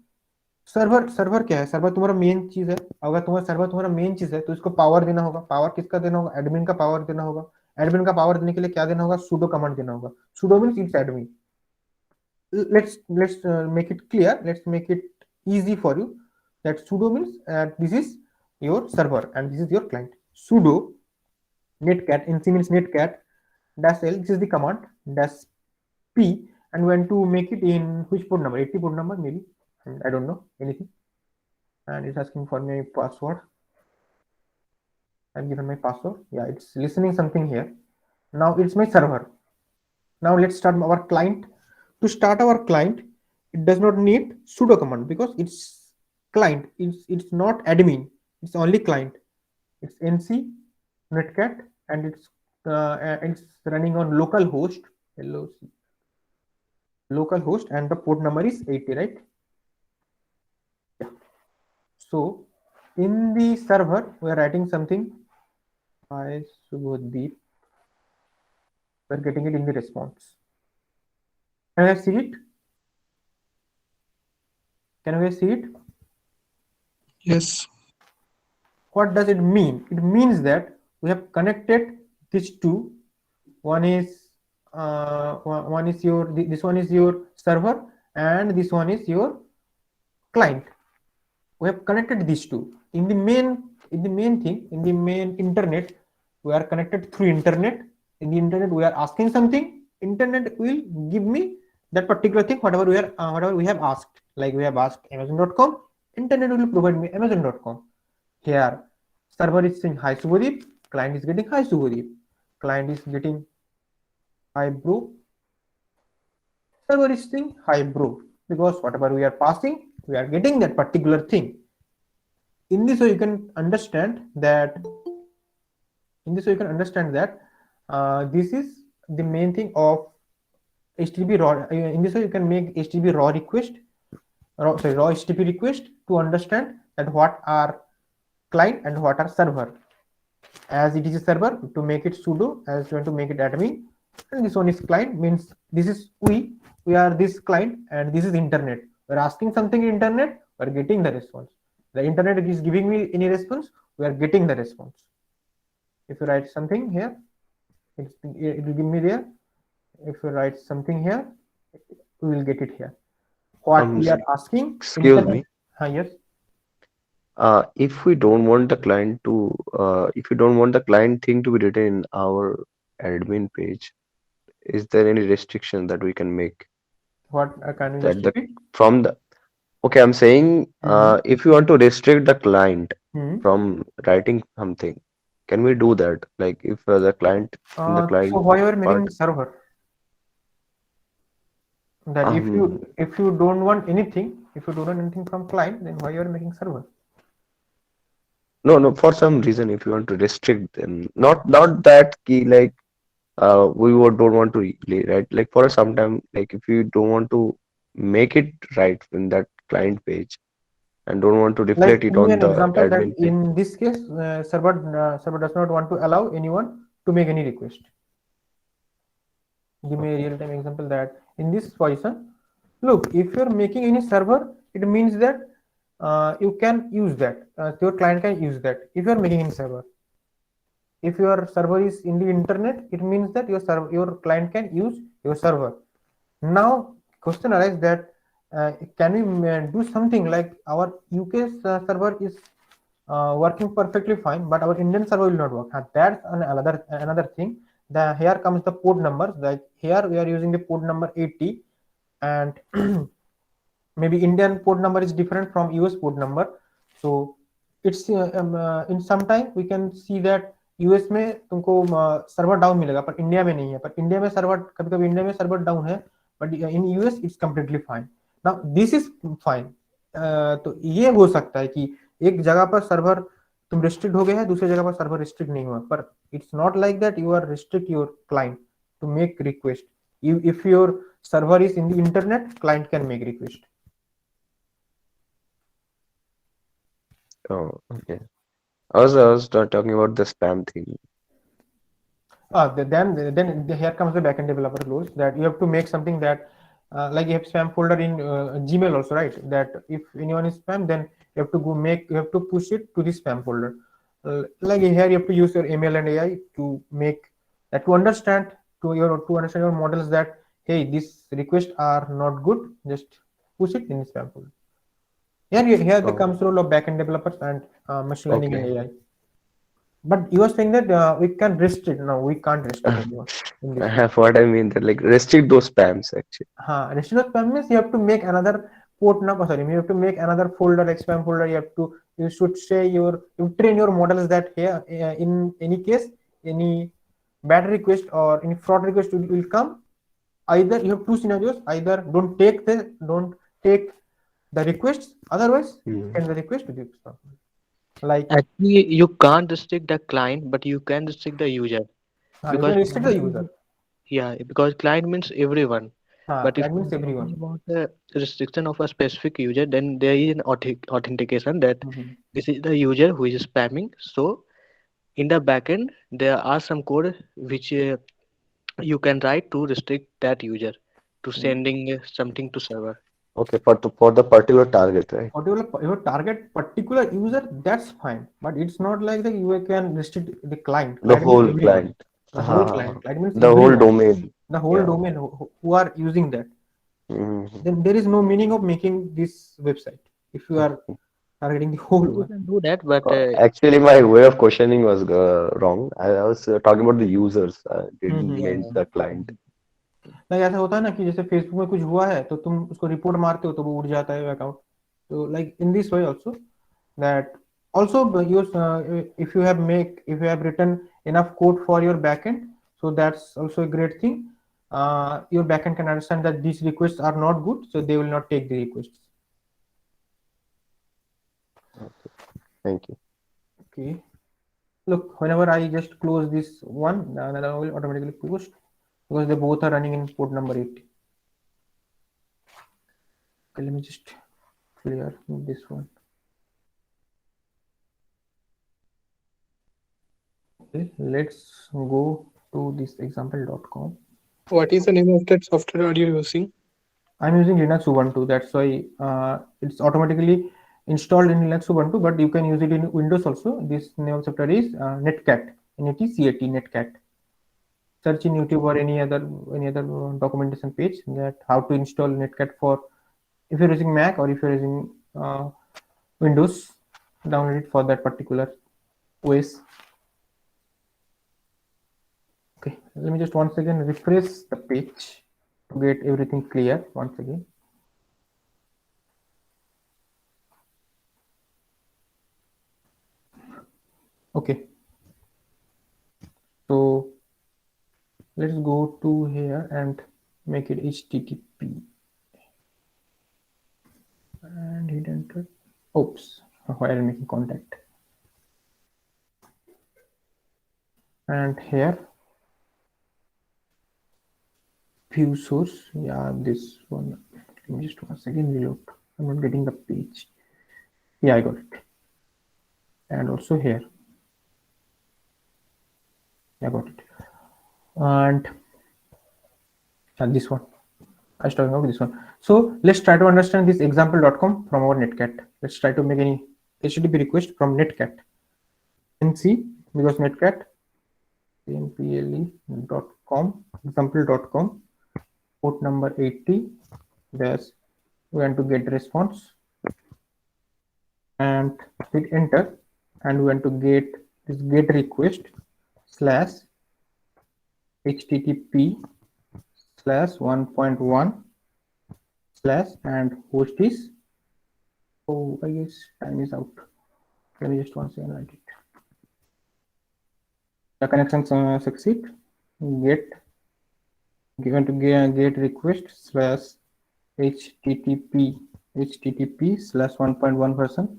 S1: Server क्या है, सर्वर तुम्हारा मेन चीज है. अगर तुम्हारा सर्वर तुम्हारा मेन चीज है तो इसको पावर देना होगा. पावर किसका देना होगा, एडमिन का पावर देना होगा. एडमिन का पावर देने के लिए क्या देना होगा, sudo कमांड देना होगा. sudo means it's admin. Let's make it clear, let's make it easy for you, that sudo means this is your server and this is your client. Sudo netcat, nc means netcat, -l, this is the command, -p, and when to make it in which port number, 80 port number maybe, I don't know anything, and it's asking for my password. I've given my password. Yeah, it's listening something here. Now it's my server. Now let's start our client. To start our client, it does not need sudo command because it's client. It's not admin. It's only client. It's nc netcat and it's running on local host. Local host and the port number is 80, right? Yeah. So in the server we are writing something. Hi Subhadeep. We're getting it in the response. Can I see it? Can we see it?
S3: Yes.
S1: What does it mean? It means that we have connected these two. One is your, this one is your server and this one is your client. We have connected these two. In the main internet, we are connected through internet. In the internet we are asking something, internet will give me that particular thing, whatever we have asked. Like we have asked amazon.com, internet will provide me amazon.com. Here server is saying hi Subhadeep, client is getting hi Subhadeep, client is getting hi bro, server is saying hi bro, because whatever we are passing we are getting that particular thing. In this way you can understand that this is the main thing of HTTP raw. In this way you can make HTTP raw HTTP request to understand that what are client and what are server. As it is a server, to make it sudo, as you want to make it admin, and this one is client, means this is we are this client and this is internet. We're asking something in internet, we're getting the response. The internet is giving me any response, we are getting the response. If you write something here, it will give me there. If you write something here, we will get it here. What we are asking.
S10: Excuse me.
S1: Yes.
S10: If we don't want the client to, if we don't want the client thing to be written in our admin page, is there any restriction that we can make?
S1: What can we
S10: That the
S1: restrict?
S10: from the Okay, I'm saying if you want to restrict the client from writing something, can we do that? Like if the client in the client
S1: so why you are making
S10: part,
S1: server? That if you don't want anything, from client, then why you are making server?
S10: no, for some reason, if you want to restrict them, not that key, like don't want to right, like for some time, like if you don't want to make it right in that client page and don't want to
S1: Like
S10: reflect it
S1: give me
S10: on
S1: an
S10: the
S1: example that
S10: admin page.
S1: in this case server does not want to allow anyone to make any request. Give me a real-time example that in this position, look, if you're making any server, it means that you can use that, your client can use that. If you're making any server, if your server is in the internet, it means that your client can use your server. Now question arises that can we do something like our UK server is working perfectly fine, but our Indian server will not work. That's another thing. Here comes the port numbers. Like here we are using the port number 80, and maybe Indian port number is different from US port number. So it's in some time we can see that US में तुमको server down मिलेगा, पर India में नहीं है. पर India में server कभी कभी इंडिया में सर्वर डाउन है, but in US it's completely fine. Now this is fine. तो ये हो सकता है कि एक जगह पर सर्वर तुम रिस्ट्रिक्ट हो गए हैं, दूसरी जगह पर सर्वर रिस्ट्रिक्ट नहीं हुआ, पर it's not like that you are restrict your client to make request. If your server is in the internet, client can make request.
S10: Oh, okay. I was not talking about the spam thing.
S1: Then here comes the backend developer clause that you have to make something that like you have spam folder in Gmail also, right? That if anyone is spam, then you have to push it to the spam folder. Like here you have to use your ML and AI to make that, to understand your models that, hey, these requests are not good, just push it in the spam folder. Here the comes role of backend developers and machine learning and AI. But you are saying that we can restrict. No, we can't restrict anyone.
S10: What I mean that like restrict those spams actually.
S1: Restrict spam means you have to make another port number. Sorry, you have to make another folder, like spam folder. You should say you train your models that here in any case, any bad request or any fraud request will come. Either you have two scenarios: either don't take the requests, otherwise send the request to the spam. Like
S11: Actually, you can't restrict the client, but you can restrict the user.
S1: you can restrict the user.
S11: Yeah, because client means everyone. But if
S1: that means
S11: you're talking
S1: everyone.
S11: about the restriction of a specific user, then there is an authentication that this is the user who is spamming. So in the backend, there are some code which you can write to restrict that user to sending something to server.
S10: Okay, for the particular target, right?
S1: Whatever your target particular user, that's fine. But it's not like that you can restrict the client.
S10: The
S1: Client means
S10: whole
S1: everyone.
S10: client.
S1: The whole client. Client means
S10: The whole
S1: everyone.
S10: domain.
S1: The whole
S10: Yeah.
S1: domain who are using that. Then there is no meaning of making this website if you are targeting the whole
S11: You
S1: one.
S11: can do that, but
S10: Actually, my way of questioning was wrong. I was talking about the users. Didn't mean the client.
S1: Like ऐसा होता है ना कि जैसे Facebook में कुछ हुआ है तो तुम उसको रिपोर्ट मारते हो तो वो उड़ जाता है अकाउंट. तो like in this way also that also if you have written enough code for your backend, so that's also a great thing. Your backend can understand that these requests are not good, so they will not take the requests.
S10: Thank you.
S1: Okay, look, whenever I just close this one, another will automatically close because they both are running in port number 80. Okay, let me just clear this one. Okay, let's go to this example.com.
S3: What is the name of that software are you using?
S1: I'm using Linux Ubuntu. That's why it's automatically installed in Linux Ubuntu, but you can use it in Windows also. This name of software is Netcat, Netcat, Netcat. Search in YouTube or any other documentation page that how to install Netcat for if you're using Mac or if you're using Windows. Download it for that particular OS. Okay, let me just once again refresh the page to get everything clear once again. Okay, so let's go to here and make it HTTP and hit enter. Oops, while making contact. And here view source, yeah, this one. Let me just once again reload. I'm not getting the page. Yeah, I got it. And also here, I got it. And this one, I was talking about this one. So let's try to understand this example.com from our Netcat. Let's try to make any HTTP request from Netcat. NC, because Netcat, nple.com, example.com, port number 80, there's we want to get response and hit enter, and we want to get this get request slash http slash 1.1 slash and host is, oh I guess time is out. Let me just once again write it. The connection succeed. Get given to get request slash http slash 1.1 version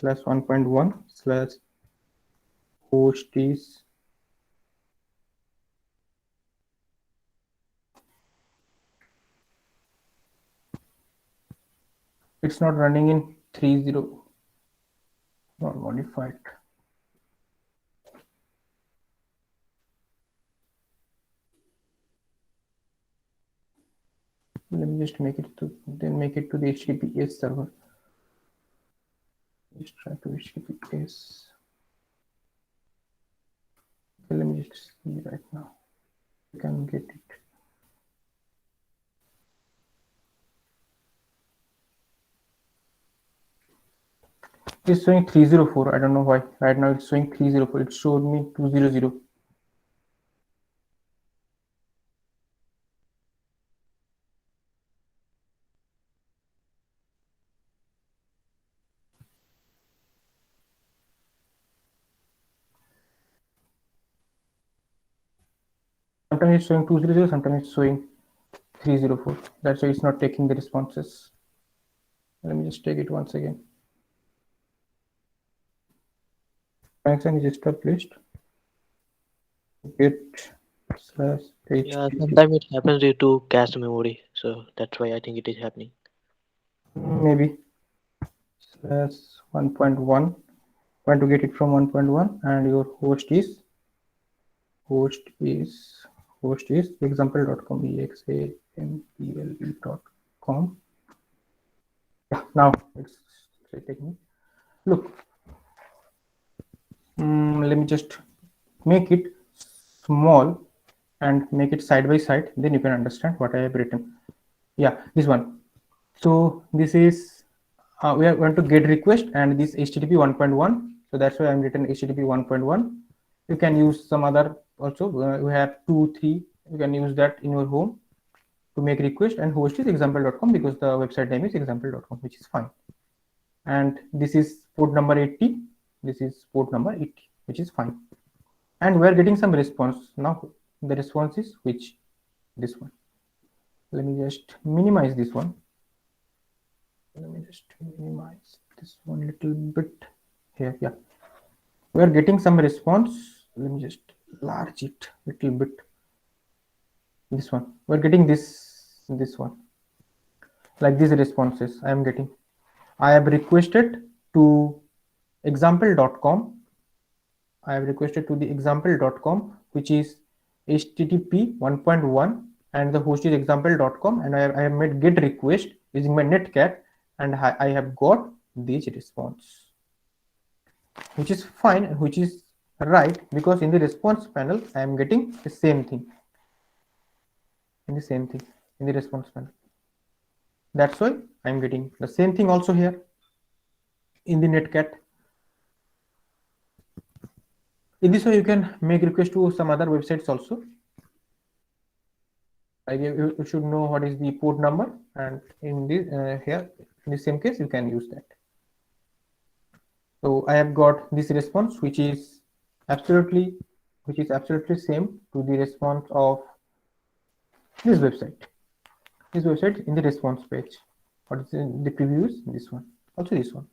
S1: slash 1.1 slash host is it's not running in 30 not modified. Let me just make it to the HTTPS server. Just try to HTTPS. Okay, let me just see right now. You can get it. It's showing 304. I don't know why. Right now it's showing 304. It showed me 200. Sometimes it's showing 200, sometimes it's showing 304. That's why it's not taking the responses. Let me just take it once again. Connection is established. Get slash
S11: Yeah,
S1: HTTP.
S11: sometimes it happens due to cache memory, so that's why I think it is happening.
S1: Maybe slash 1.1. Want to get it from 1.1, and your host is example.com, example.com. Yeah, now it's taking it. Look, let me just make it small and make it side by side, then you can understand what I have written. Yeah, this one. So this is we are going to get request and this HTTP 1.1. So that's why I'm written HTTP 1.1. You can use some other also. We have 2, 3. You can use that in your home to make request, and host is example.com because the website name is example.com, which is fine. And this is port number 80. This is port number 80, which is fine. And we're getting some response. Now the response is which? This one. Let me just minimize this one. Let me just minimize this one a little bit here. Yeah, we are getting some response. Let me just enlarge it a little bit. This one, we're getting this one, like these responses I am getting. I have requested to example.com. I have requested to the example.com, which is HTTP 1.1, and the host is example.com, and I have made get request using my Netcat, and I have got this response, which is fine, which is right, because in the response panel I am getting the same thing in the response panel. That's why I'm getting the same thing also here in the Netcat. In this way you can make request to some other websites also. You should know what is the port number, and in this here in the same case you can use that. So I have got this response, which is absolutely same to the response of this website. This website in the response page. What is in the previews? This one, also this one.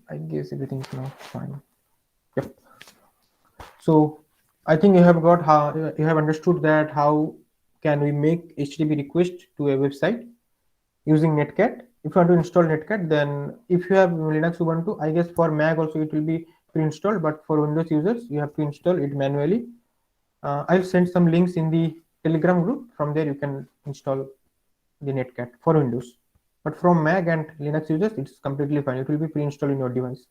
S1: I guess everything is now fine. Yep. So I think you have got how you have understood that how can we make HTTP request to a website using Netcat. If you want to install Netcat, then if you have Linux Ubuntu, I guess for Mac also it will be pre-installed, but for Windows users you have to install it manually. I'll send some links in the Telegram group. From there you can install the Netcat for Windows, but from Mac and Linux users it's completely fine. It will be pre-installed in your device.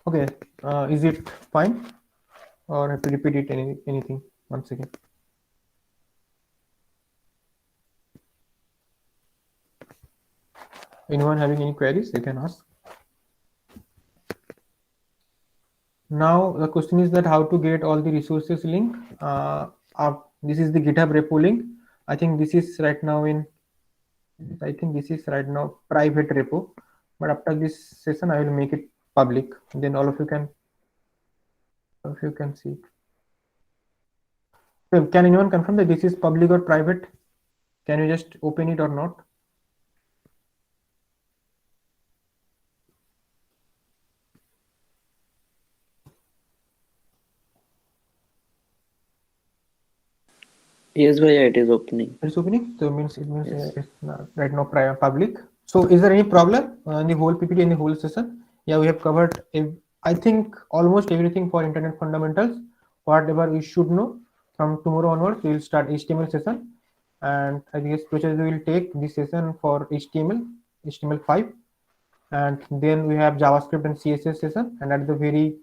S1: Okay, is it fine, or have to repeat it anything once again? Anyone having any queries, you can ask. Now the question is that how to get all the resources link. This is the GitHub repo link. I think this is right now private repo, but after this session I will make it public. Then all of you can see it. So can anyone confirm that this is public or private? Can you just open it or not?
S12: Yes, Bhaiya, it is opening.
S1: It's opening, so it means
S12: Yes.
S1: it's not, right now public. So is there any problem in the whole PPT, in the whole session? Yeah, we have covered I think almost everything for internet fundamentals. Whatever we should know. From tomorrow onwards we will start HTML session, and I guess process we will take this session for HTML5, and then we have JavaScript and CSS session, and at the very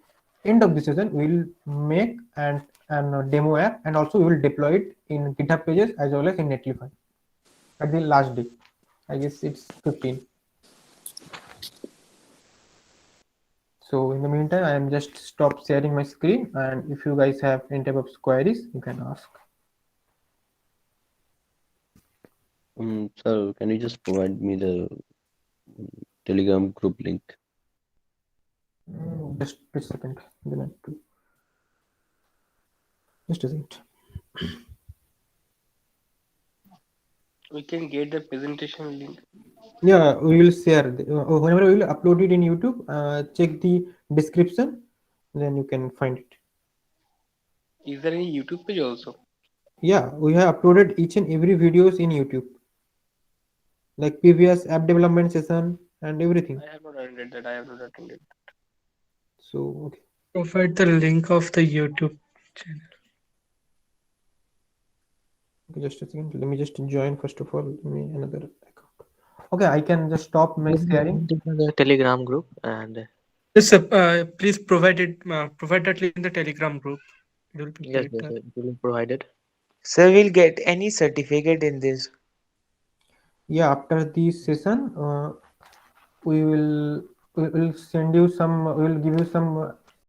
S1: end of the session we will make and a demo app, and also we will deploy it in GitHub pages as well as in Netlify at the last day. I guess it's 15. So in the meantime, I am just stop sharing my screen, and if you guys have any type of queries, you can ask.
S10: Sir, can you just provide me the Telegram group link?
S1: Just a second. Just a second.
S9: We can get the presentation link.
S1: Yeah, we will share. Whenever we will upload it in YouTube, check the description, then you can find it.
S9: Is there any YouTube page also?
S1: Yeah, we have uploaded each and every videos in YouTube, like previous app development session and everything.
S9: I have not attended that. I have not attended.
S1: So okay.
S3: Provide the link of the YouTube channel.
S1: Okay, just a second. Let me just join first of all. Let me another account. Okay, I can just stop my sharing.
S11: The Telegram group and
S3: Yes, please provide it. Provide that link in the Telegram group. It will be
S11: yes,
S3: great.
S11: it will be provided.
S12: Sir, we'll get any certificate in this.
S1: Yeah, after this session, we will send you some. We will give you some